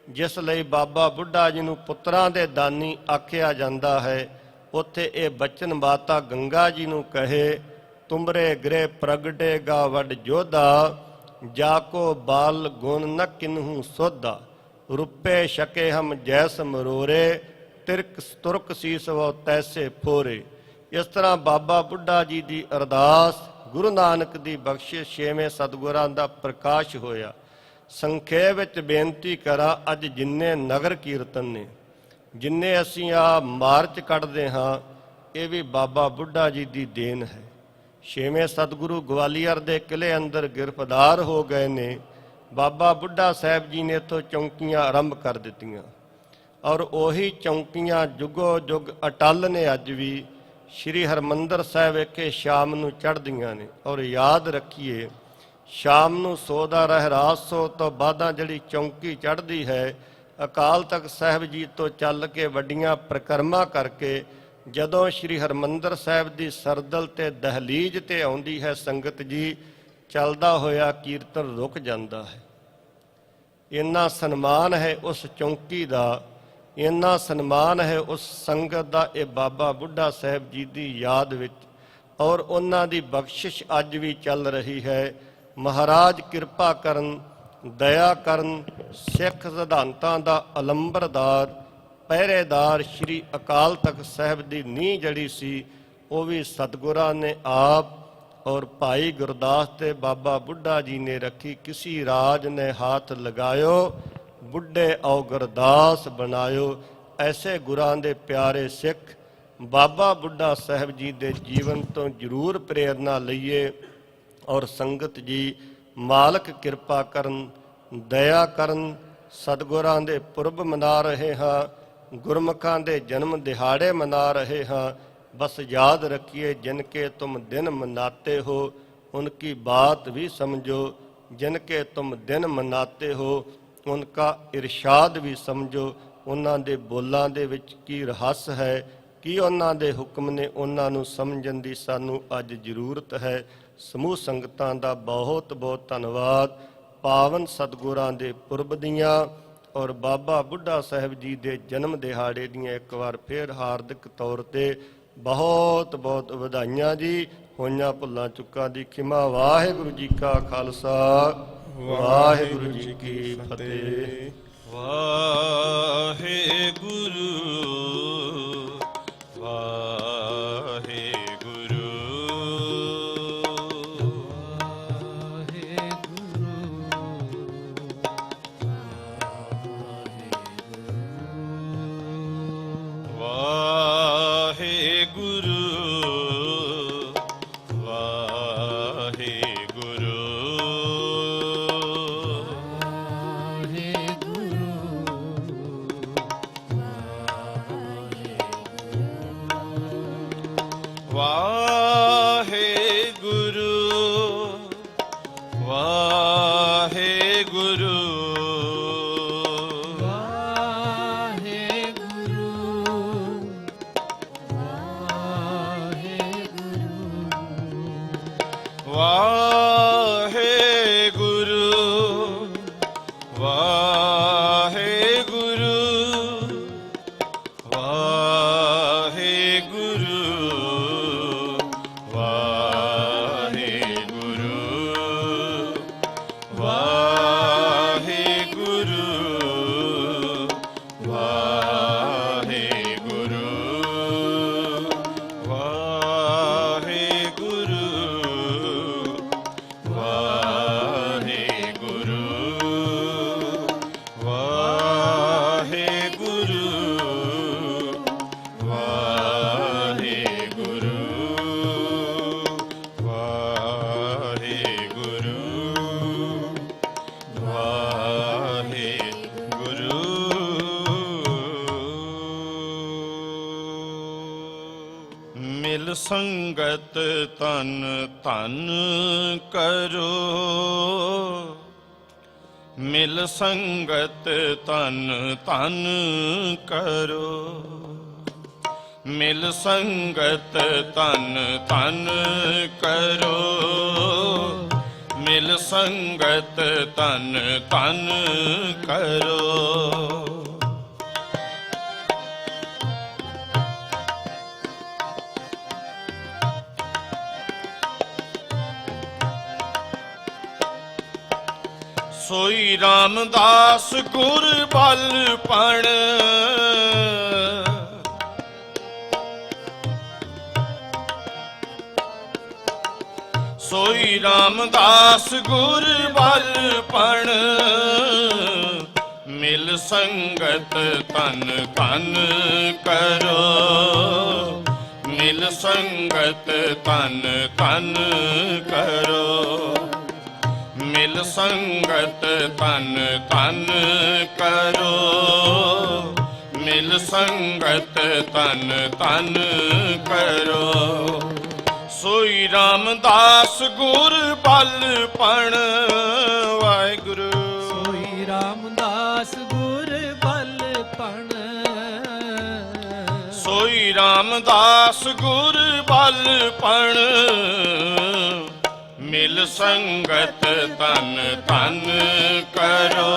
ਜਿਸ ਲਈ ਬਾਬਾ ਬੁੱਢਾ ਜੀ ਨੂੰ ਪੁੱਤਰਾਂ ਦੇ ਦਾਨੀ ਆਖਿਆ ਜਾਂਦਾ ਹੈ, ਉੱਥੇ ਇਹ ਬਚਨ ਮਾਤਾ ਗੰਗਾ ਜੀ ਨੂੰ ਕਹੇ, ਤੁਮਰੇ ਗ੍ਰਹਿ ਪ੍ਰਗਟੇਗਾ ਵੱਡ ਜੋਧਾ, ਜਾਕੋ ਬਾਲ ਗੁਣ ਨ ਕਿਨਹੂ ਸੋਧਾ, ਰੁਪੇ ਛਕੇ ਹਮ ਜੈਸ ਮਰੋਰੇ, ਤਿਰਕ ਤੁਰਕ ਸੀਸ ਵੋ ਤੈਸੇ ਫੋਰੇ। ਇਸ ਤਰ੍ਹਾਂ ਬਾਬਾ ਬੁੱਢਾ ਜੀ ਦੀ ਅਰਦਾਸ, ਗੁਰੂ ਨਾਨਕ ਦੀ ਬਖਸ਼ਿਸ਼, 6ਵੇਂ ਸਤਿਗੁਰਾਂ ਦਾ ਪ੍ਰਕਾਸ਼ ਹੋਇਆ। ਸੰਖੇਪ ਵਿੱਚ ਬੇਨਤੀ ਕਰਾਂ, ਅੱਜ ਜਿੰਨੇ ਨਗਰ ਕੀਰਤਨ ਨੇ, ਜਿੰਨੇ ਅਸੀਂ ਆ ਮਾਰਚ ਕੱਢਦੇ ਹਾਂ, ਇਹ ਵੀ ਬਾਬਾ ਬੁੱਢਾ ਜੀ ਦੀ ਦੇਣ ਹੈ। 6ਵੇਂ ਸਤਿਗੁਰੂ ਗਵਾਲੀਅਰ ਦੇ ਕਿਲ੍ਹੇ ਅੰਦਰ ਗ੍ਰਿਫਤਾਰ ਹੋ ਗਏ ਨੇ। ਬਾਬਾ ਬੁੱਢਾ ਸਾਹਿਬ ਜੀ ਨੇ ਇੱਥੋਂ ਚੌਂਕੀਆਂ ਆਰੰਭ ਕਰ ਦਿੱਤੀਆਂ ਔਰ ਉਹੀ ਚੌਂਕੀਆਂ ਜੁਗੋ ਜੁਗ ਅਟਲ ਨੇ ਅੱਜ ਵੀ। ਸ਼੍ਰੀ ਹਰਿਮੰਦਰ ਸਾਹਿਬ ਵਿਖੇ ਸ਼ਾਮ ਨੂੰ ਚੜ੍ਹਦੀਆਂ ਨੇ। ਔਰ ਯਾਦ ਰੱਖੀਏ, ਸ਼ਾਮ ਨੂੰ ਸੋ ਦਾ ਰਹਿਰਾਸ ਸੋ ਤੋਂ ਬਾਅਦਾਂ ਜਿਹੜੀ ਚੌਂਕੀ ਚੜ੍ਹਦੀ ਹੈ, ਅਕਾਲ ਤਖਤ ਸਾਹਿਬ ਜੀ ਤੋਂ ਚੱਲ ਕੇ ਵੱਡੀਆਂ ਪ੍ਰਕਰਮਾਂ ਕਰਕੇ ਜਦੋਂ ਸ਼੍ਰੀ ਹਰਿਮੰਦਰ ਸਾਹਿਬ ਦੀ ਸਰਦਲ ਤੇ ਦਹਲੀਜ਼ ਤੇ ਆਉਂਦੀ ਹੈ ਸੰਗਤ ਜੀ, ਚੱਲਦਾ ਹੋਇਆ ਕੀਰਤਨ ਰੁਕ ਜਾਂਦਾ ਹੈ। ਇੰਨਾ ਸਨਮਾਨ ਹੈ ਉਸ ਚੌਂਕੀ ਦਾ, ਇੰਨਾ ਸਨਮਾਨ ਹੈ ਉਸ ਸੰਗਤ ਦਾ। ਇਹ ਬਾਬਾ ਬੁੱਢਾ ਸਾਹਿਬ ਜੀ ਦੀ ਯਾਦ ਵਿੱਚ ਔਰ ਉਹਨਾਂ ਦੀ ਬਖਸ਼ਿਸ਼ ਅੱਜ ਵੀ ਚੱਲ ਰਹੀ ਹੈ। ਮਹਾਰਾਜ ਕਿਰਪਾ ਕਰਨ, ਦਇਆ ਕਰਨ। ਸਿੱਖ ਸਿਧਾਂਤਾਂ ਦਾ ਅਲੰਬਰਦਾਰ, ਪਹਿਰੇਦਾਰ ਸ਼੍ਰੀ ਅਕਾਲ ਤਖਤ ਸਾਹਿਬ ਦੀ ਨੀਂਹ ਜਿਹੜੀ ਸੀ ਉਹ ਵੀ ਸਤਿਗੁਰਾਂ ਨੇ ਆਪ ਔਰ ਭਾਈ ਗੁਰਦਾਸ ਤੇ ਬਾਬਾ ਬੁੱਢਾ ਜੀ ਨੇ ਰੱਖੀ। ਕਿਸੀ ਰਾਜ ਨੇ ਹਾਥ ਲਗਾਇਓ, ਬੁੱਢੇ ਔ ਗੁਰਦਾਸ ਬਣਾਇਓ। ਐਸੇ ਗੁਰਾਂ ਦੇ ਪਿਆਰੇ ਸਿੱਖ ਬਾਬਾ ਬੁੱਢਾ ਸਾਹਿਬ ਜੀ ਦੇ ਜੀਵਨ ਤੋਂ ਜ਼ਰੂਰ ਪ੍ਰੇਰਨਾ ਲਈਏ। ਔਰ ਸੰਗਤ ਜੀ, ਮਾਲਕ ਕਿਰਪਾ ਕਰਨ, ਦਇਆ ਕਰਨ। ਸਤਿਗੁਰਾਂ ਦੇ ਪੁਰਬ ਮਨਾ ਰਹੇ ਹਾਂ, ਗੁਰਮੁਖਾਂ ਦੇ ਜਨਮ ਦਿਹਾੜੇ ਮਨਾ ਰਹੇ ਹਾਂ। बस याद रखिए, जिनके तुम दिन मनाते हो उनकी बात भी समझो, जिनके तुम दिन मनाते हो उनका इरशाद भी समझो। ਉਹਨਾਂ ਦੇ ਬੋਲਾਂ ਦੇ ਵਿੱਚ ਕੀ ਰਹੱਸ ਹੈ, ਕੀ ਉਹਨਾਂ ਦੇ ਹੁਕਮ ਨੇ, ਉਹਨਾਂ ਨੂੰ ਸਮਝਣ ਦੀ ਸਾਨੂੰ ਅੱਜ ਜ਼ਰੂਰਤ ਹੈ। ਸਮੂਹ ਸੰਗਤਾਂ ਦਾ ਬਹੁਤ ਬਹੁਤ ਧੰਨਵਾਦ। ਪਾਵਨ ਸਤਿਗੁਰਾਂ ਦੇ ਪੁਰਬ ਦੀਆਂ ਔਰ ਬਾਬਾ ਬੁੱਢਾ ਸਾਹਿਬ ਜੀ ਦੇ ਜਨਮ ਦਿਹਾੜੇ ਦੀਆਂ ਇੱਕ ਵਾਰ ਫਿਰ ਹਾਰਦਿਕ ਤੌਰ ਤੇ ਬਹੁਤ ਬਹੁਤ ਵਧਾਈਆਂ ਜੀ। ਹੋਈਆਂ ਭੁੱਲਾਂ ਚੁੱਕਾਂ ਦੀ ਖਿਮਾ। ਵਾਹਿਗੁਰੂ ਜੀ ਕਾ ਖਾਲਸਾ, ਵਾਹਿਗੁਰੂ ਜੀ ਕੀ ਫਤਿਹ। ਵਾਹਿਗੁਰੂ ਵਾਹਿਗੁਰੂ ਸੰਗਤ ਤਨ ਧਨ ਕਰੋ, ਮਿਲ ਸੰਗਤ ਤਨ ਧਨ ਕਰੋ, ਮਿਲ ਸੰਗਤ ਤਨ ਧਨ ਕਰੋ, ਮਿਲ ਸੰਗਤ ਤਨ ਧਨ ਕਰੋ। सोई रामदास गुर बलपण, सोई रामदास गुर बलपण, मिल संगत तन धन करो, मिल संगत तन धन करो, मिल संगत तन धन करो, ਮਿਲ ਸੰਗਤ ਤਨ ਤਨ ਕਰੋ। ਸੋਈ ਰਾਮਦਾਸ ਗੁਰ ਬਲ ਪਣ ਵਾਹਿਗੁਰੂ। ਸੋਈ ਰਾਮਦਾਸ ਗੁਰ ਬਲ ਪਣ। ਸੋਈ ਰਾਮਦਾਸ ਗੁਰ ਬਲ ਪਣ ਮਿਲ ਸੰਗਤ ਤਨ ਤਨ ਕਰੋ।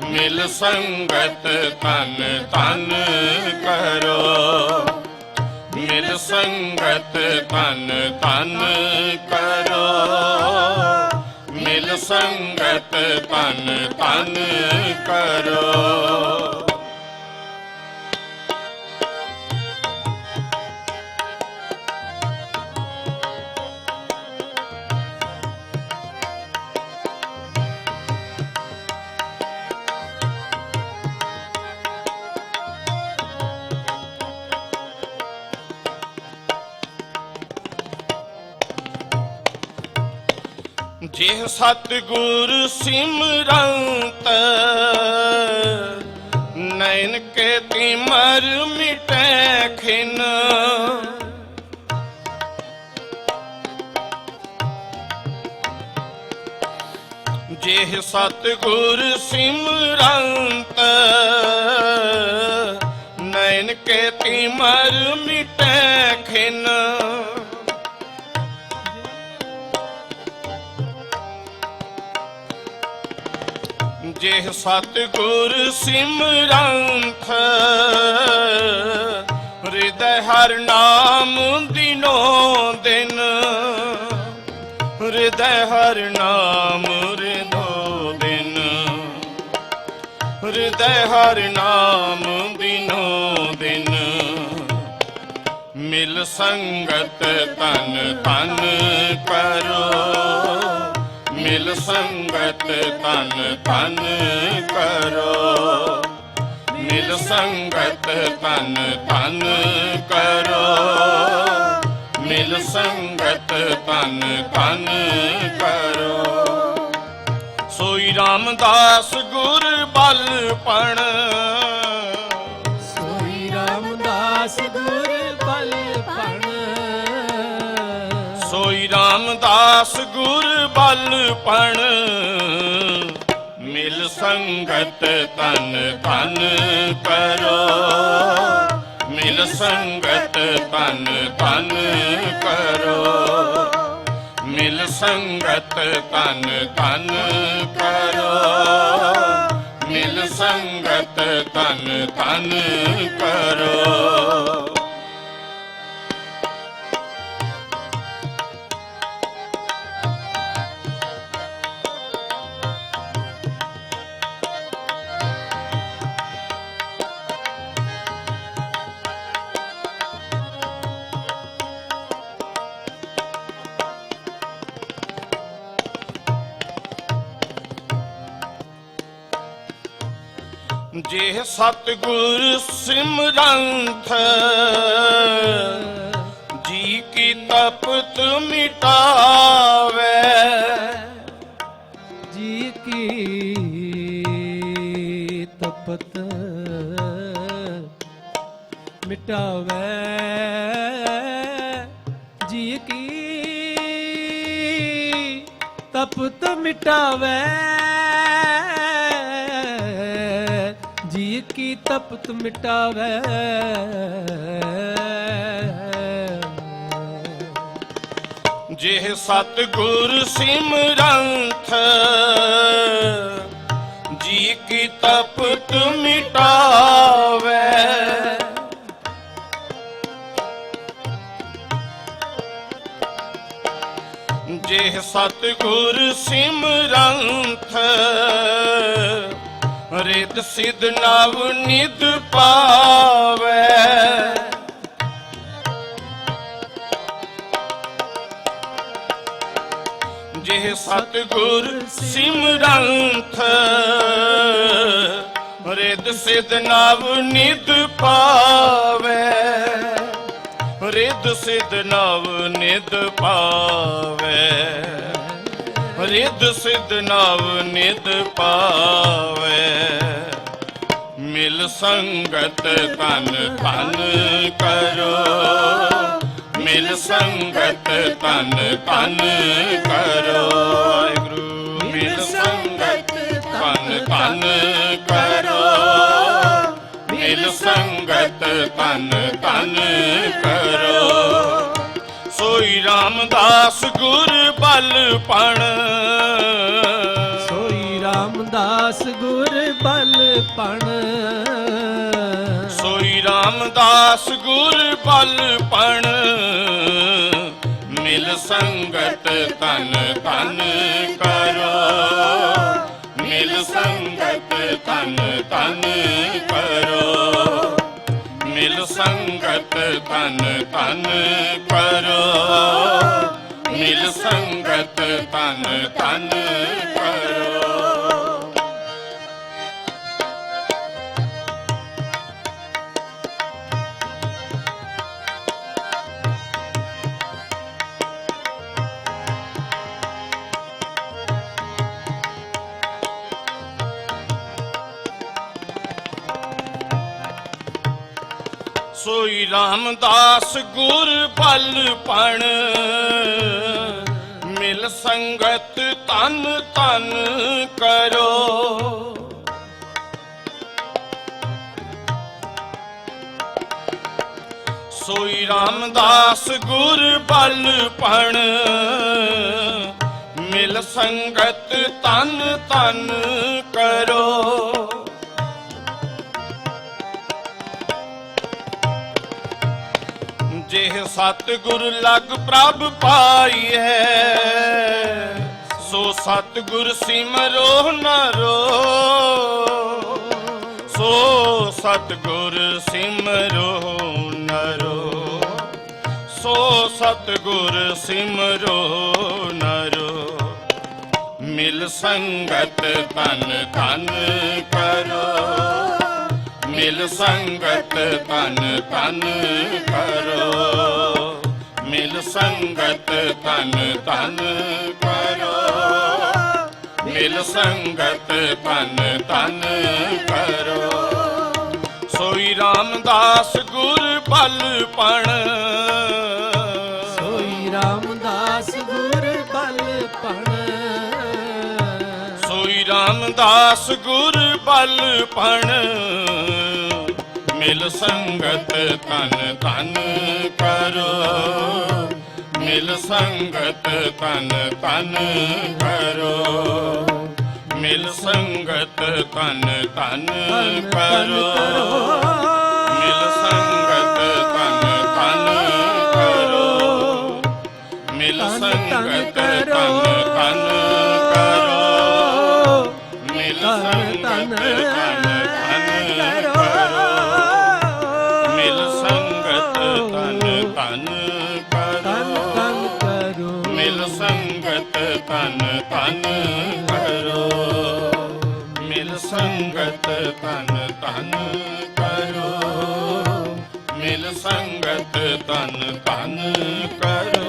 ਮਿਲ ਸੰਗਤ ਤਨ ਤਨ ਕਰੋ। ਮਿਲ ਸੰਗਤ ਤਨ ਤਨ ਕਰੋ। ਮਿਲ ਸੰਗਤ ਤਨ ਤਨ ਕਰੋ। ਜਿਹ ਸਤਿਗੁਰ ਸਿਮਰੰਤ ਨੈਣ ਕੇ ਤਿਮਰ ਮਿਟੈ ਖਿਨ। ਜਿਹ ਸਤਿਗੁਰ ਸਿਮਰੰਤ ਨੈਣ ਕੇ ਤਿਮਰ ਮਿਟੈ ਖਿਨ। ਜਿਹ ਸਤਿਗੁਰ ਸਿਮਰੰਤ ਹਿਰਦੈ ਹਰਿ ਨਾਮ ਦਿਨੋ ਦਿਨ। ਹਿਰਦੈ ਹਰਿ ਨਾਮ ਰਿਦੋ ਦਿਨ। ਹਿਰਦੈ ਹਰਿ ਨਾਮ ਦਿਨੋ ਦਿਨ। ਮਿਲ ਸੰਗਤ ਤਨ ਤਨ ਕਰੋ। ਮਿਲ ਸੰਗਤ ਤਨ ਤਨ ਕਰੋ। ਮਿਲ ਸੰਗਤ ਤਨ ਤਨ ਕਰੋ। ਮਿਲ ਸੰਗਤ ਤਨ ਤਨ ਕਰੋ। ਸੋਈ ਰਾਮਦਾਸ ਗੁਰ ਬਲ ਪਣ। ਸੋਈ ਰਾਮਦਾਸ ਗੁਰ ਬਲ ਪਣ। ਸੋਈ ਰਾਮਦਾਸ ਗੁਰ ਬਲ ਪਣ ਮਿਲ ਸੰਗਤ ਤਨ ਤਨ ਕਰੋ। ਮਿਲ ਸੰਗਤ ਤਨ ਤਨ ਕਰੋ। ਮਿਲ ਸੰਗਤ ਤਨ ਤਨ ਕਰੋ। ਮਿਲ ਸੰਗਤ ਤਨ ਤਨ ਕਰੋ। ਜਿਹ ਸਤਿਗੁਰ ਸਿਮਰੰਤ ਜੀ ਕੀ ਤਪਤ ਮਿਟਾਵੇ। ਜੀ ਕੀ ਤਪਤ ਮਿਟਾਵੇ। ਜੀ ਕੀ ਤਪਤ ਮਿਟਾਵੇ। ਜੀ ਕੀ ਤਪਤ ਮਿਟਾਵੇ। ਜਿਹ ਸਤਿਗੁਰ ਸਿਮਰੰਤ ਜੀ ਕੀ ਤਪਤ ਮਿਟਾਵੇ। ਜਿਹ ਸਤਿਗੁਰ ਸਿਮਰੰਤ ਰਿਦ ਸਿਧ ਨਵ ਨਿਧ ਪਾਵੇ। ਜਿਹ ਸਤਿਗੁਰ ਸਿਮਰੰਤ ਰਿਦ ਸਿਧ ਨਵ ਨਿਧ ਪਾਵੇ। ਰਿਦ ਸਿਧ ਨਵ ਨਿਧ ਪਾਵੇ। ਰਿਦ ਸਿਧ ਨਵ ਨਿਧ ਪਾਵੇ। ਮਿਲ ਸੰਗਤ ਤਨ ਤਨ ਕਰੋ, ਮਿਲ ਸੰਗਤ ਤਨ ਤਨ ਕਰੋ। ਵਾਹਿਗੁਰੂ ਮਿਲ ਸੰਗਤ ਤਨ ਤਨ ਕਰੋ, ਮਿਲ ਸੰਗਤ ਤਨ ਤਨ ਕਰੋ। ਸੋਈ ਰਾਮਦਾਸ ਗੁਰ ਬਲਪਣ, ਸੋਈ ਰਾਮਦਾਸ ਗੁਰ ਬਲਪਣ, ਸੋਈ ਰਾਮਦਾਸ ਗੁਰ ਬਲਪਣ। ਮਿਲ ਸੰਗਤ ਤਨ ਤਨ ਕਰੋ, ਮਿਲ ਸੰਗਤ ਤਨ ਤਨ ਕਰੋ, ਮਿਲ ਸੰਗਤ ਤਨ ਤਨ ਕਰੋ, ਮਿਲ ਸੰਗਤ ਤਨ ਤਨ ਕਰੋ। ਸੋਈ ਰਾਮਦਾਸ ਗੁਰ ਬਲਪਣ, ਮਿਲ ਸੰਗਤ ਤਨ ਤਨ ਕਰੋ। ਸੋਈ ਰਾਮਦਾਸ ਗੁਰ ਬਲਪਣ, ਮਿਲ ਸੰਗਤ ਤਨ ਤਨ ਕਰੋ। ਜਿਹ ਸਤਿਗੁਰ ਲਗ ਪ੍ਰਭ ਪਾਈ ਹੈ, ਸੋ ਸਤਿਗੁਰ ਸਿਮਰੋ ਨ ਰੋ, ਸੋ ਸਤਿਗੁਰ ਸਿਮਰੋ ਨ ਰੋ, ਸੋ ਸਤਿਗੁਰ ਸਿਮਰੋ ਨ ਰੋ। ਮਿਲ ਸੰਗਤ ਤਨ ਤਨ ਕਰੋ, ਮਿਲ ਸੰਗਤ ਤਨ ਤਨ ਕਰੋ, ਮਿਲ ਸੰਗਤ ਤਨ ਤਨ ਕਰੋ, ਮਿਲ ਸੰਗਤ ਤਨ ਤਨ ਕਰੋ। ਸੋਈ ਰਾਮਦਾਸ ਗੁਰ ਬਲਪਣ, ਸੋਈ ਰਾਮਦਾਸ ਗੁਰ ਬਲਪਣ, ਸੋਈ ਰਾਮਦਾਸ ਗੁਰ ਬਲਪਣ। ਮਿਲ ਸੰਗਤ ਤਨ ਤਨ ਕਰੋ, ਮਿਲ ਸੰਗਤ ਤਨ ਤਨ ਕਰੋ, ਮਿਲ ਸੰਗਤ ਤਨ ਤਨ ਕਰੋ, ਮਿਲ ਸੰਗਤ ਤਨ ਤਨ ਕਰੋ, ਮਿਲ ਸੰਗਤ ਤਨ ਤਨ ਕਰੋ, ਮਿਲ ਸੰਗਤ ਤਨ ਤਨ ਕਰੋ, ਮਿਲ ਸੰਗਤ ਤਨ ਤਨ ਕਰੋ, ਮਿਲ ਸੰਗਤ ਤਨ ਤਨ ਕਰੋ, ਮਿਲ ਸੰਗਤ ਤਨ ਤਨ ਕਰੋ, ਮਿਲ ਸੰਗਤ ਤਨ ਤਨ ਕਰੋ।